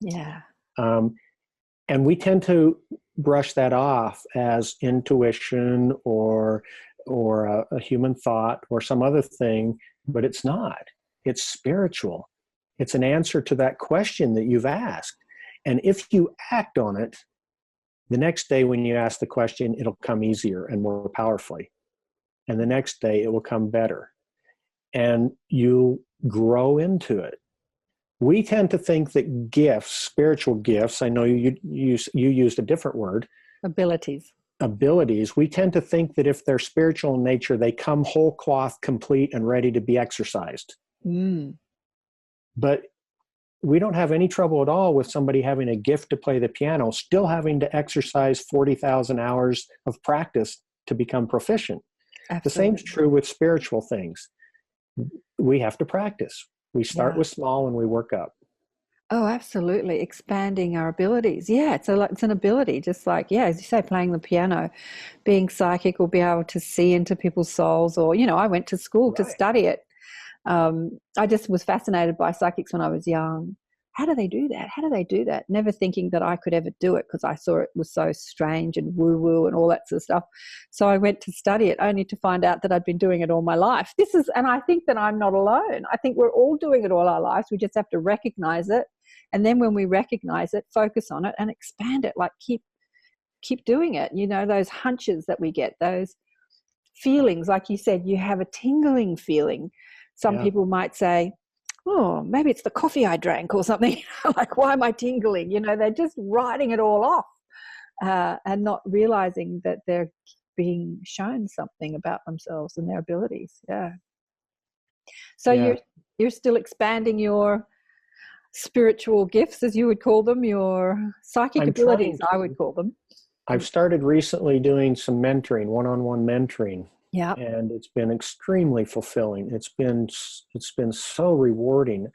Yeah. And we tend to brush that off as intuition or a human thought or some other thing, but it's not. It's spiritual. It's an answer to that question that you've asked. And if you act on it, the next day when you ask the question, it'll come easier and more powerfully. And the next day it will come better. And you grow into it. We tend to think that gifts, spiritual gifts, I know you used a different word. Abilities. We tend to think that if they're spiritual in nature, they come whole cloth, complete, and ready to be exercised. But we don't have any trouble at all with somebody having a gift to play the piano, still having to exercise 40,000 hours of practice to become proficient. Absolutely. The same is true with spiritual things. We have to practice. We start with small and we work up. Oh, absolutely. Expanding our abilities. Yeah, it's an ability, just like, as you say, playing the piano, being psychic or be able to see into people's souls. Or, I went to school to study it. I just was fascinated by psychics when I was young. How do they do that? How do they do that? Never thinking that I could ever do it because I saw it was so strange and woo-woo and all that sort of stuff. So I went to study it only to find out that I'd been doing it all my life. And I think that I'm not alone. I think we're all doing it all our lives. We just have to recognize it. And then when we recognize it, focus on it and expand it, like keep doing it. Those hunches that we get, those feelings, like you said, you have a tingling feeling. Some people might say, oh, maybe it's the coffee I drank or something. Like, why am I tingling? They're just writing it all off and not realizing that they're being shown something about themselves and their abilities. Yeah. So you're still expanding your spiritual gifts, as you would call them, your psychic abilities, I would call them. I've started recently doing some mentoring, one-on-one mentoring. Yeah. And it's been extremely fulfilling. It's been so rewarding.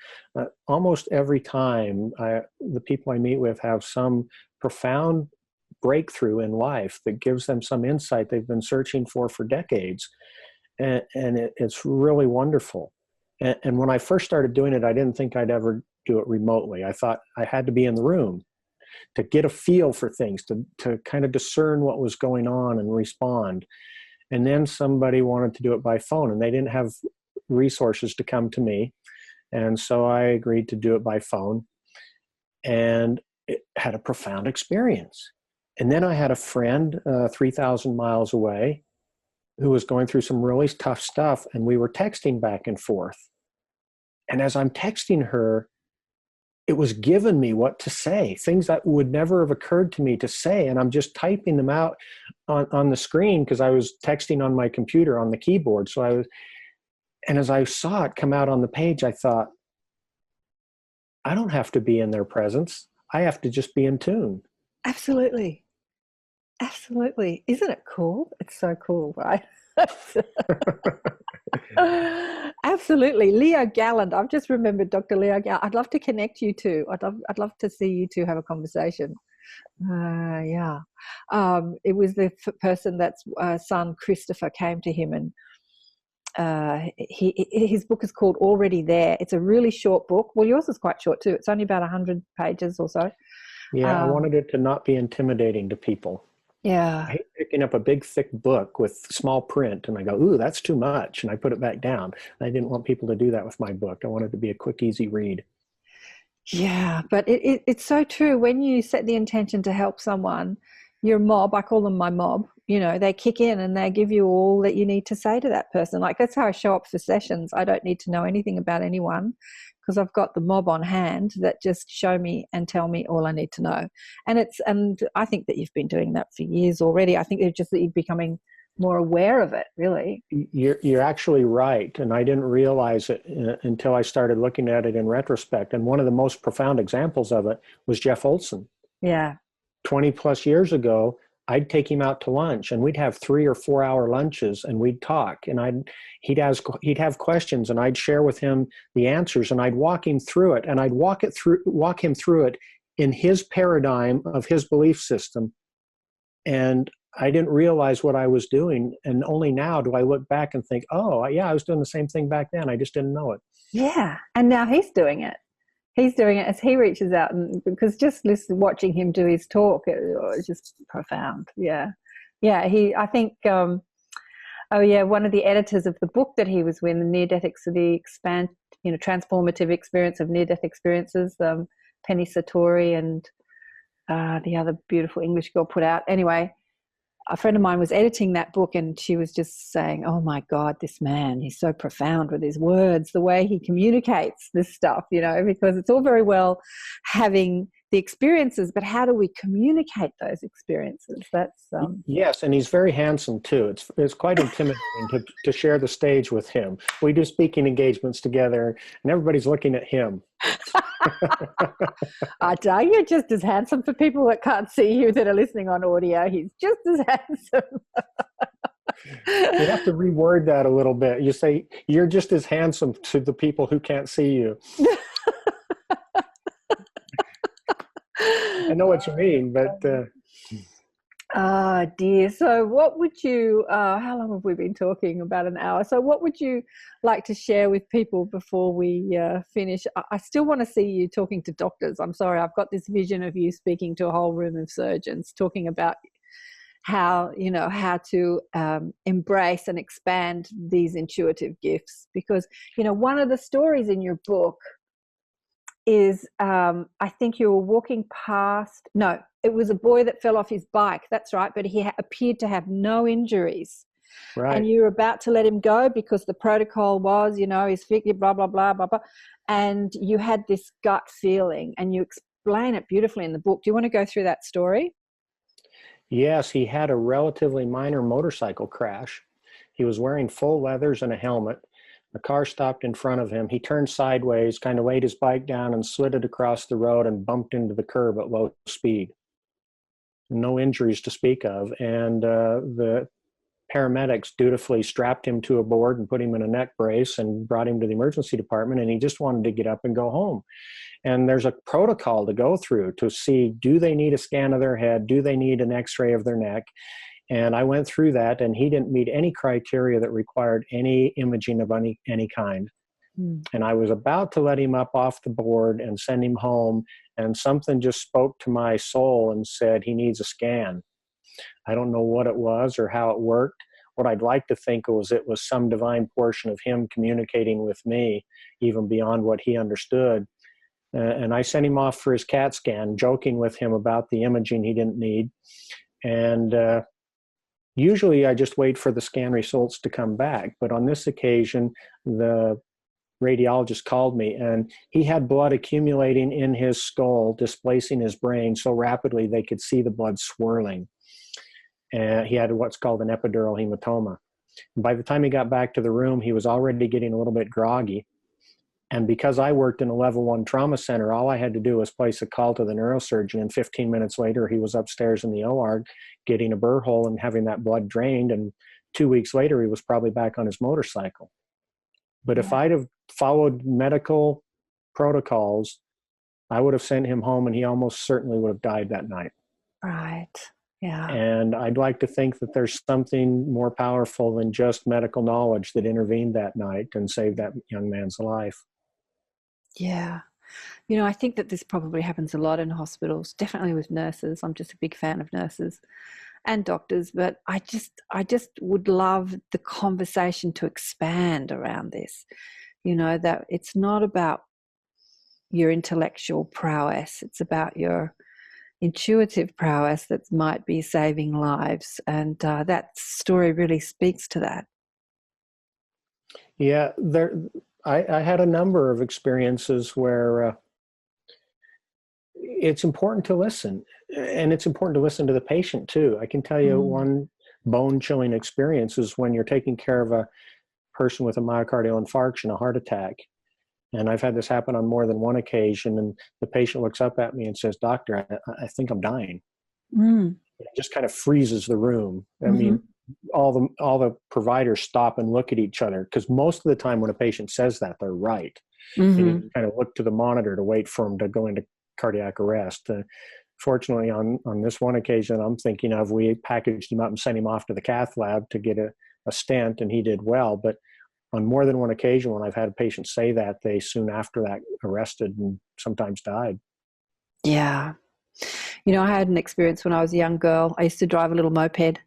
Almost every time the people I meet with have some profound breakthrough in life that gives them some insight they've been searching for decades. And it's really wonderful. And when I first started doing it, I didn't think I'd ever do it remotely. I thought I had to be in the room to get a feel for things, to kind of discern what was going on and respond. And then somebody wanted to do it by phone, and they didn't have resources to come to me. And so I agreed to do it by phone, and it had a profound experience. And then I had a friend 3,000 miles away who was going through some really tough stuff, and we were texting back and forth. And as I'm texting her, it was giving me what to say, things that would never have occurred to me to say. And I'm just typing them out on the screen because I was texting on my computer on the keyboard. And as I saw it come out on the page, I thought, I don't have to be in their presence. I have to just be in tune. Absolutely. Absolutely. Isn't it cool? It's so cool, right? Absolutely. Leo Galland. I've just remembered Dr. Leo Galland. I'd love to connect you two. I'd love to see you two have a conversation. It was the person that's son Christopher came to him, and his book is called Already There. It's a really short book. Well, yours is quite short too. It's only about 100 pages or so. Yeah, I wanted it to not be intimidating to people. Yeah. I hate picking up a big, thick book with small print, and I go, ooh, that's too much, and I put it back down. And I didn't want people to do that with my book. I wanted it to be a quick, easy read. Yeah, but it's so true. When you set the intention to help someone, your mob, I call them my mob, you know, they kick in and they give you all that you need to say to that person. Like, that's how I show up for sessions. I don't need to know anything about anyone because I've got the mob on hand that just show me and tell me all I need to know. And I think that you've been doing that for years already. I think it's just that you're becoming more aware of it, really. You're actually right. And I didn't realize it until I started looking at it in retrospect. And one of the most profound examples of it was Jeff Olson. Yeah. 20 plus years ago, I'd take him out to lunch and we'd have 3 or 4 hour lunches and we'd talk, and he'd have questions and I'd share with him the answers, and I'd walk him through it, and I'd walk him through it in his paradigm of his belief system. And I didn't realize what I was doing. And only now do I look back and think, oh yeah, I was doing the same thing back then. I just didn't know it. Yeah. And now he's doing it. He's doing it as he reaches out, and because just watching him do his talk, it's just profound. Yeah. Yeah. I think, one of the editors of the book that he was with, the near-death, transformative experience of near-death experiences, Penny Satori and the other beautiful English girl put out. Anyway, a friend of mine was editing that book and she was just saying, oh my God, this man, he's so profound with his words, the way he communicates this stuff, because it's all very well having the experiences, but how do we communicate those experiences? That's yes, and he's very handsome too. It's quite intimidating to share the stage with him. We do speaking engagements together and everybody's looking at him. I tell you, just as handsome for people that can't see you that are listening on audio. He's just as handsome. You have to reword that a little bit. You say, you're just as handsome to the people who can't see you. I know what you mean, but... dear. So what would you, how long have we been talking? About an hour. So what would you like to share with people before we finish? I still want to see you talking to doctors. I'm sorry, I've got this vision of you speaking to a whole room of surgeons, talking about how to embrace and expand these intuitive gifts. Because, one of the stories in your book is I think you were walking past, no, it was a boy that fell off his bike, that's right, but he appeared to have no injuries. Right. And you were about to let him go because the protocol was, he's fit, blah, blah, blah, blah, blah. And you had this gut feeling, and you explain it beautifully in the book. Do you want to go through that story? Yes, he had a relatively minor motorcycle crash. He was wearing full leathers and a helmet. The car stopped in front of him. He turned sideways, kind of laid his bike down and slid it across the road and bumped into the curb at low speed. No injuries to speak of. And the paramedics dutifully strapped him to a board and put him in a neck brace and brought him to the emergency department, and he just wanted to get up and go home. And there's a protocol to go through to see, do they need a scan of their head? Do they need an x-ray of their neck? And I went through that, and he didn't meet any criteria that required any imaging of any kind. And I was about to let him up off the board and send him home, and something just spoke to my soul and said, he needs a scan. I don't know what it was or how it worked. What I'd like to think was it was some divine portion of him communicating with me, even beyond what he understood. And I sent him off for his CAT scan, joking with him about the imaging he didn't need. And usually I just wait for the scan results to come back. But on this occasion, the radiologist called me, and he had blood accumulating in his skull, displacing his brain so rapidly they could see the blood swirling. And he had what's called an epidural hematoma. And by the time he got back to the room, he was already getting a little bit groggy. And because I worked in a level 1 trauma center, all I had to do was place a call to the neurosurgeon, and 15 minutes later, he was upstairs in the OR getting a burr hole and having that blood drained. And 2 weeks later, he was probably back on his motorcycle. But if I'd have followed medical protocols, I would have sent him home, and he almost certainly would have died that night. Right. Yeah. And I'd like to think that there's something more powerful than just medical knowledge that intervened that night and saved that young man's life. Yeah. I think that this probably happens a lot in hospitals, definitely with nurses. I'm just a big fan of nurses and doctors, but I just would love the conversation to expand around this, that it's not about your intellectual prowess. It's about your intuitive prowess that might be saving lives. And that story really speaks to that. Yeah, I had a number of experiences where it's important to listen, and it's important to listen to the patient too. I can tell you one bone-chilling experience is when you're taking care of a person with a myocardial infarction, a heart attack. And I've had this happen on more than one occasion, and the patient looks up at me and says, "Doctor, I think I'm dying." It just kind of freezes the room. I mean, all the providers stop and look at each other, because most of the time when a patient says that, they're right. And you kind of look to the monitor to wait for them to go into cardiac arrest. Fortunately, on this one occasion I'm thinking of, we packaged him up and sent him off to the cath lab to get a stent, and he did well. But on more than one occasion when I've had a patient say that, they soon after that arrested and sometimes died. Yeah. You know, I had an experience when I was a young girl. I used to drive a little moped.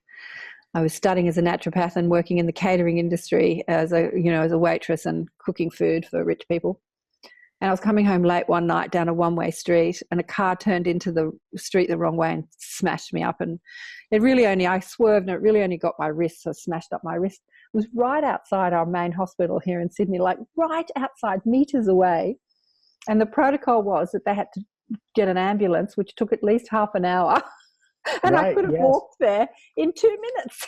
I was studying as a naturopath and working in the catering industry as a waitress and cooking food for rich people. And I was coming home late one night down a one-way street, and a car turned into the street the wrong way and smashed me up. And I swerved, and it really only got my wrist, so smashed up my wrist. It was right outside our main hospital here in Sydney, like right outside, meters away. And the protocol was that they had to get an ambulance, which took at least half an hour. And I could have walked there in 2 minutes.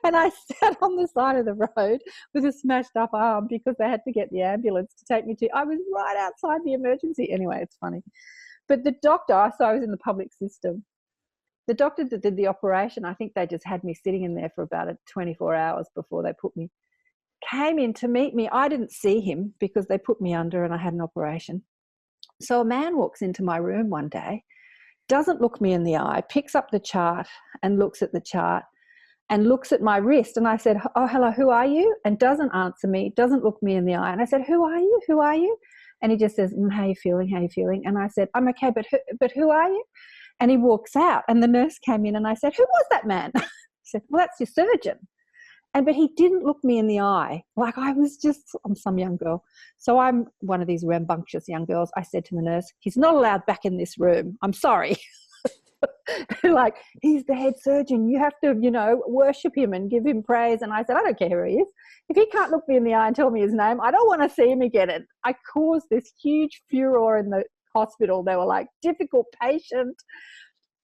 And I sat on the side of the road with a smashed up arm because they had to get the ambulance to take me to. I was right outside the emergency. Anyway, it's funny. But the doctor, so I was in the public system. The doctor that did the operation, I think they just had me sitting in there for about 24 hours before they put me, came in to meet me. I didn't see him because they put me under and I had an operation. So a man walks into my room one day, doesn't look me in the eye, picks up the chart and looks at the chart and looks at my wrist. And I said, "Oh, hello, who are you?" And doesn't answer me, doesn't look me in the eye. And I said, "Who are you? Who are you?" And he just says, "How are you feeling? How are you feeling?" And I said, "I'm okay, but who are you?" And he walks out, and the nurse came in, and I said, "Who was that man?" He said, "Well, that's your surgeon." But he didn't look me in the eye. Like I'm some young girl. So I'm one of these rambunctious young girls. I said to the nurse, "He's not allowed back in this room. I'm sorry." Like, he's the head surgeon. You have to, worship him and give him praise. And I said, "I don't care who he is. If he can't look me in the eye and tell me his name, I don't want to see him again." And I caused this huge furor in the hospital. They were like, "Difficult patient."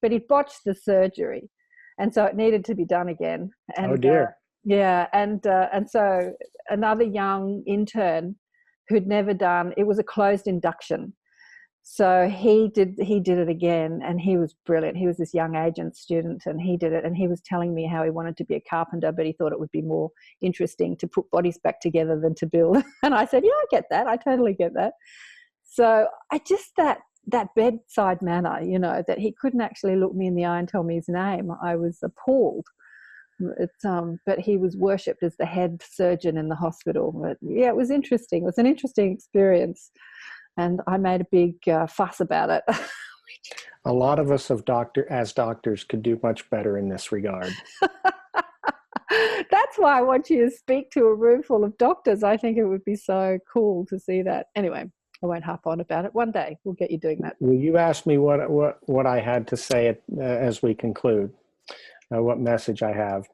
But he botched the surgery. And so it needed to be done again. And, oh, dear. And so another young intern who'd never done, it was a closed induction. So he did it again, and he was brilliant. He was this young agent student, and he did it, and he was telling me how he wanted to be a carpenter, but he thought it would be more interesting to put bodies back together than to build. And I said, "Yeah, I get that. I totally get that." So I just, that bedside manner, that he couldn't actually look me in the eye and tell me his name, I was appalled. But he was worshipped as the head surgeon in the hospital. But yeah, it was interesting. It was an interesting experience. And I made a big fuss about it. A lot of us as doctors could do much better in this regard. That's why I want you to speak to a room full of doctors. I think it would be so cool to see that. Anyway, I won't harp on about it. One day we'll get you doing that. Will you ask me what I had to say as we conclude? What message I have?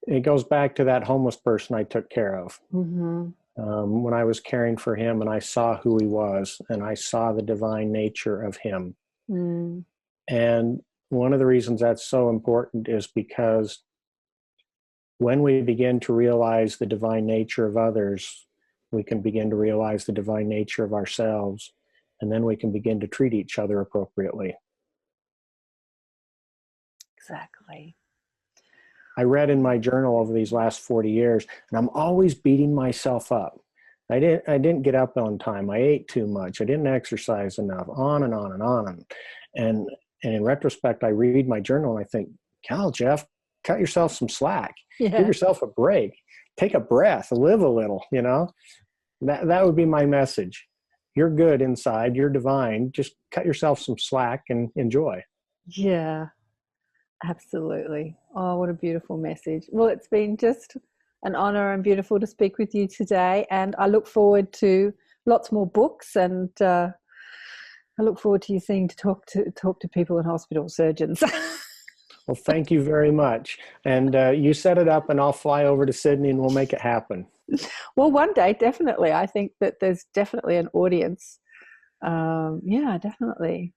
It goes back to that homeless person I took care of. Mm-hmm. When I was caring for him, and I saw who he was, and I saw the divine nature of him. Mm. And one of the reasons that's so important is because when we begin to realize the divine nature of others, we can begin to realize the divine nature of ourselves, and then we can begin to treat each other appropriately. Exactly. I read in my journal over these last 40 years, and I'm always beating myself up. I didn't get up on time. I ate too much. I didn't exercise enough, on and on and on. And in retrospect, I read my journal and I think, "Cal, Jeff, cut yourself some slack. Yeah. Give yourself a break. Take a breath, live a little, That would be my message. You're good inside. You're divine. Just cut yourself some slack and enjoy." Yeah. Absolutely. Oh, what a beautiful message. Well, it's been just an honor and beautiful to speak with you today. And I look forward to lots more books and I look forward to you seeing to talk to people in hospital, surgeons. Well, thank you very much. And you set it up and I'll fly over to Sydney and we'll make it happen. Well, one day, definitely. I think that there's definitely an audience. Yeah, definitely.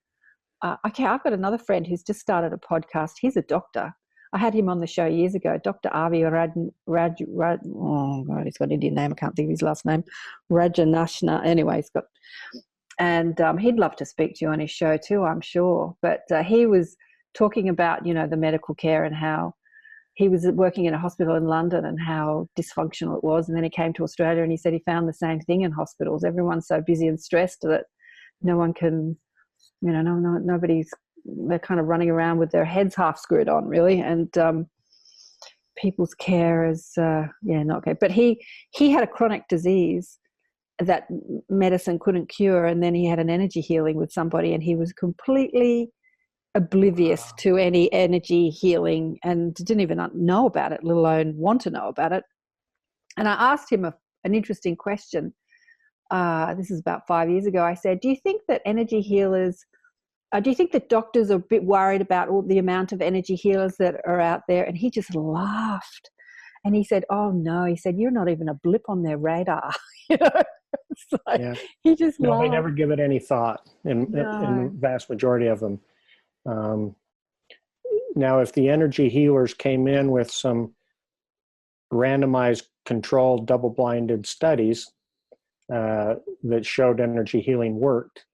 Okay, I've got another friend who's just started a podcast. He's a doctor. I had him on the show years ago, Dr. Avi oh God, he's got an Indian name. I can't think of his last name. Rajanashna. Anyway, he's got, and he'd love to speak to you on his show too, I'm sure. But he was talking about, the medical care and how he was working in a hospital in London and how dysfunctional it was. And then he came to Australia and he said he found the same thing in hospitals. Everyone's so busy and stressed that no one can, nobody's, they're kind of running around with their heads half screwed on, really. And people's care is, not good. But he had a chronic disease that medicine couldn't cure. And then he had an energy healing with somebody and he was completely oblivious to any energy healing and didn't even know about it, let alone want to know about it. And I asked him an interesting question. This is about 5 years ago. I said, do you think that energy healers, do you think that doctors are a bit worried about all the amount of energy healers that are out there? And he just laughed. And he said, oh, no. He said, you're not even a blip on their radar. It's like, Yeah. He just No, laughed. they never give it any thought in the vast majority of them. Now, if the energy healers came in with some randomized, controlled, double-blinded studies that showed energy healing worked,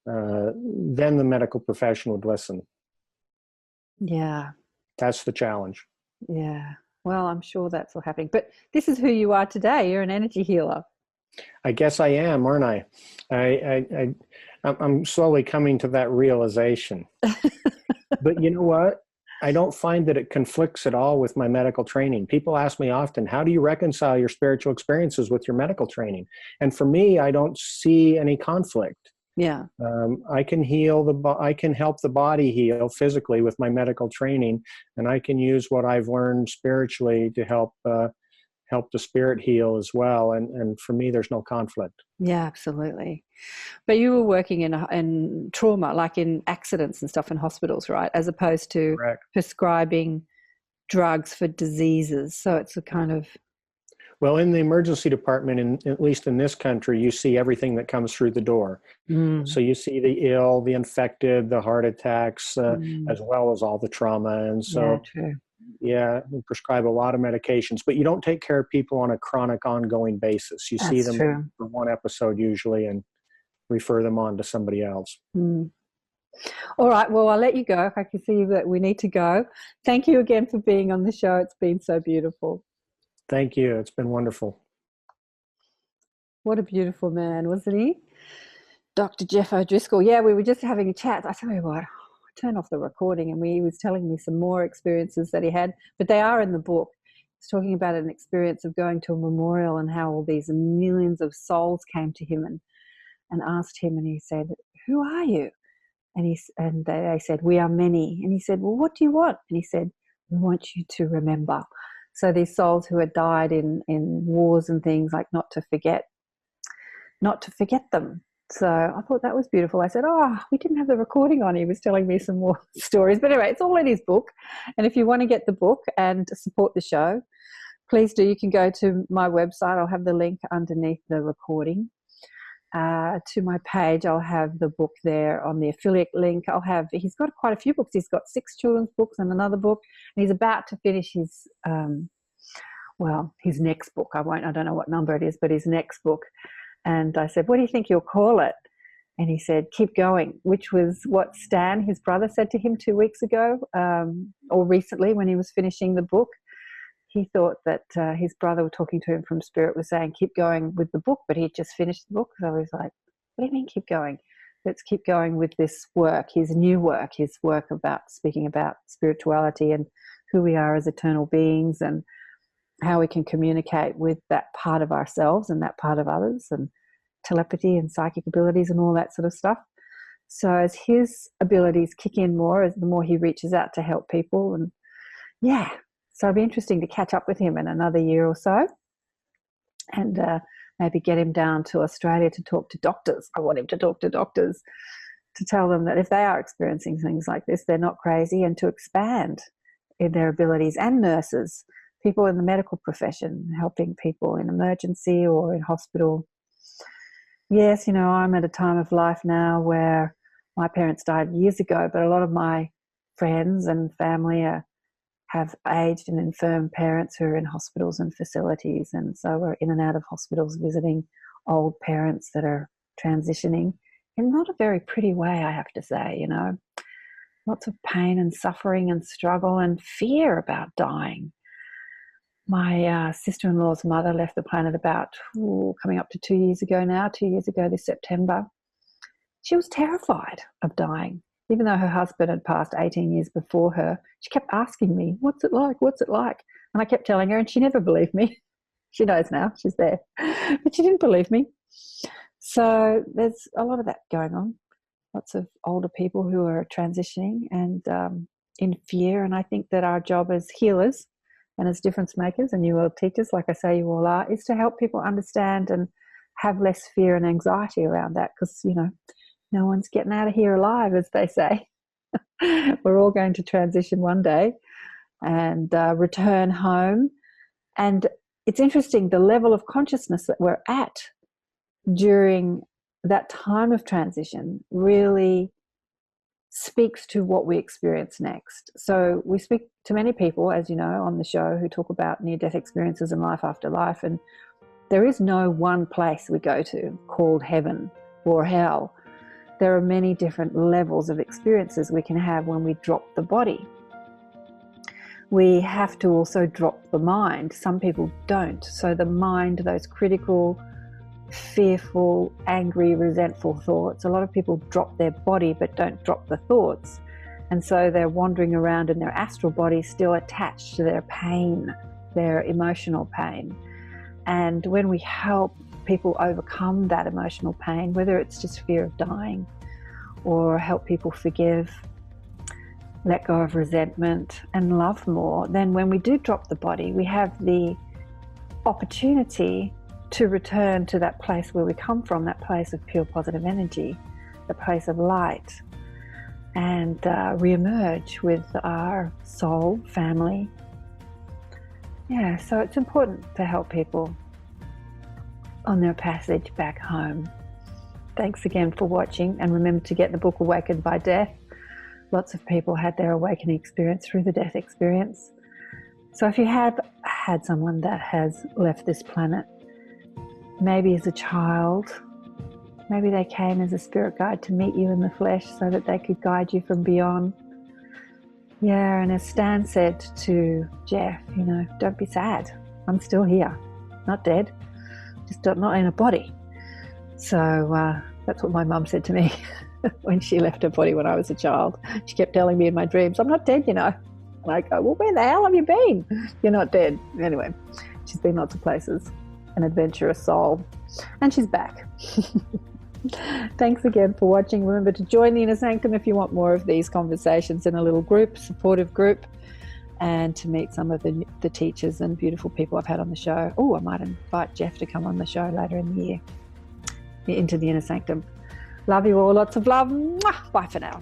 then the medical profession would listen. Yeah. That's the challenge. Yeah. Well, I'm sure that's all happening. But this is who you are today. You're an energy healer. I guess I am, aren't I? I'm slowly coming to that realization. But you know what? I don't find that it conflicts at all with my medical training. People ask me often, how do you reconcile your spiritual experiences with your medical training? And for me, I don't see any conflict. Yeah. I can I can help the body heal physically with my medical training, and I can use what I've learned spiritually to help the spirit heal as well. And for me, there's no conflict. Yeah, absolutely. But you were working in trauma, like in accidents and stuff in hospitals, right? As opposed to Correct. prescribing drugs for diseases. So it's a kind of... Well, in the emergency department, at least in this country, you see everything that comes through the door. So you see the ill, the infected, the heart attacks, as well as all the trauma. And so, yeah, we prescribe a lot of medications, but you don't take care of people on a chronic, ongoing basis. You see them for one episode usually and refer them on to somebody else. All right. Well, I'll let you go. I can see that we need to go. Thank you again for being on the show. It's been so beautiful. Thank you. It's been wonderful. What a beautiful man, wasn't he? Dr. Jeff O'Driscoll. Yeah, we were just having a chat. I tell you what, turn off the recording and he was telling me some more experiences that he had, but they are in the book. He's talking about an experience of going to a memorial and how all these millions of souls came to him and asked him, and he said, who are you? And they said, we are many. And he said, well, what do you want? And he said, we want you to remember. So these souls who had died in wars and things, like not to forget them. So I thought that was beautiful. I said, we didn't have the recording on. He was telling me some more stories. But anyway, it's all in his book. And if you want to get the book and support the show, please do. You can go to my website. I'll have the link underneath the recording. To my page, I'll have the book there on the affiliate link. He's got quite a few books. He's got 6 children's books and another book. And he's about to finish his next book. I don't know what number it is, but his next book. And I said, what do you think you'll call it? And he said, Keep Going, which was what Stan, his brother, said to him 2 weeks ago, or recently when he was finishing the book. He thought that his brother, talking to him from Spirit, was saying, keep going with the book, but he'd just finished the book. So he was like, what do you mean keep going? Let's keep going with this work, his new work, his work about speaking about spirituality and who we are as eternal beings and how we can communicate with that part of ourselves and that part of others, and telepathy and psychic abilities and all that sort of stuff. So as his abilities kick in more, as the more he reaches out to help people, and so it'll be interesting to catch up with him in another year or so, and maybe get him down to Australia to talk to doctors. I want him to talk to doctors to tell them that if they are experiencing things like this, they're not crazy, and to expand in their abilities. And nurses, people in the medical profession, helping people in emergency or in hospital. Yes, I'm at a time of life now where my parents died years ago, but a lot of my friends and family have aged and infirm parents who are in hospitals and facilities, and so we're in and out of hospitals visiting old parents that are transitioning in not a very pretty way, I have to say. Lots of pain and suffering and struggle and fear about dying. My sister-in-law's mother left the planet about coming up to 2 years ago now, 2 years ago this September. She was terrified of dying. Even though her husband had passed 18 years before her, she kept asking me, what's it like? What's it like? And I kept telling her, and she never believed me. She knows now, she's there. But she didn't believe me. So there's a lot of that going on. Lots of older people who are transitioning and in fear. And I think that our job as healers and as difference makers, and you all teachers, like I say you all are, is to help people understand and have less fear and anxiety around that, because, no one's getting out of here alive, as they say. We're all going to transition one day and return home. And it's interesting, the level of consciousness that we're at during that time of transition really speaks to what we experience next. So we speak to many people, as you know, on the show, who talk about near-death experiences and life after life. And there is no one place we go to called heaven or hell. There are many different levels of experiences we can have when we drop the body. We have to also drop the mind. Some people don't. So the mind, those critical, fearful, angry, resentful thoughts, a lot of people drop their body but don't drop the thoughts. And so they're wandering around in their astral body still attached to their pain, their emotional pain. And when we help people overcome that emotional pain, whether it's just fear of dying or help people forgive, let go of resentment and love more, then when we do drop the body, we have the opportunity to return to that place where we come from, that place of pure positive energy, the place of light, and re-emerge with our soul, family. Yeah, so it's important to help people on their passage back home. Thanks again for watching, and remember to get the book Awakened by Death. Lots of people had their awakening experience through the death experience. So if you have had someone that has left this planet, maybe as a child, maybe they came as a spirit guide to meet you in the flesh so that they could guide you from beyond. Yeah, and as Stan said to Jeff, don't be sad. I'm still here, not dead, just not in a body. So that's what my mum said to me when she left her body when I was a child. She kept telling me in my dreams, I'm not dead, And I go, well, where the hell have you been? You're not dead. Anyway, she's been lots of places, an adventurous soul, and she's back. Thanks again for watching. Remember to join the Inner Sanctum if you want more of these conversations in a little group, supportive group, and to meet some of the teachers and beautiful people I've had on the show. Oh, I might invite Jeff to come on the show later in the year, into the Inner Sanctum. Love you all. Lots of love. Mwah! Bye for now.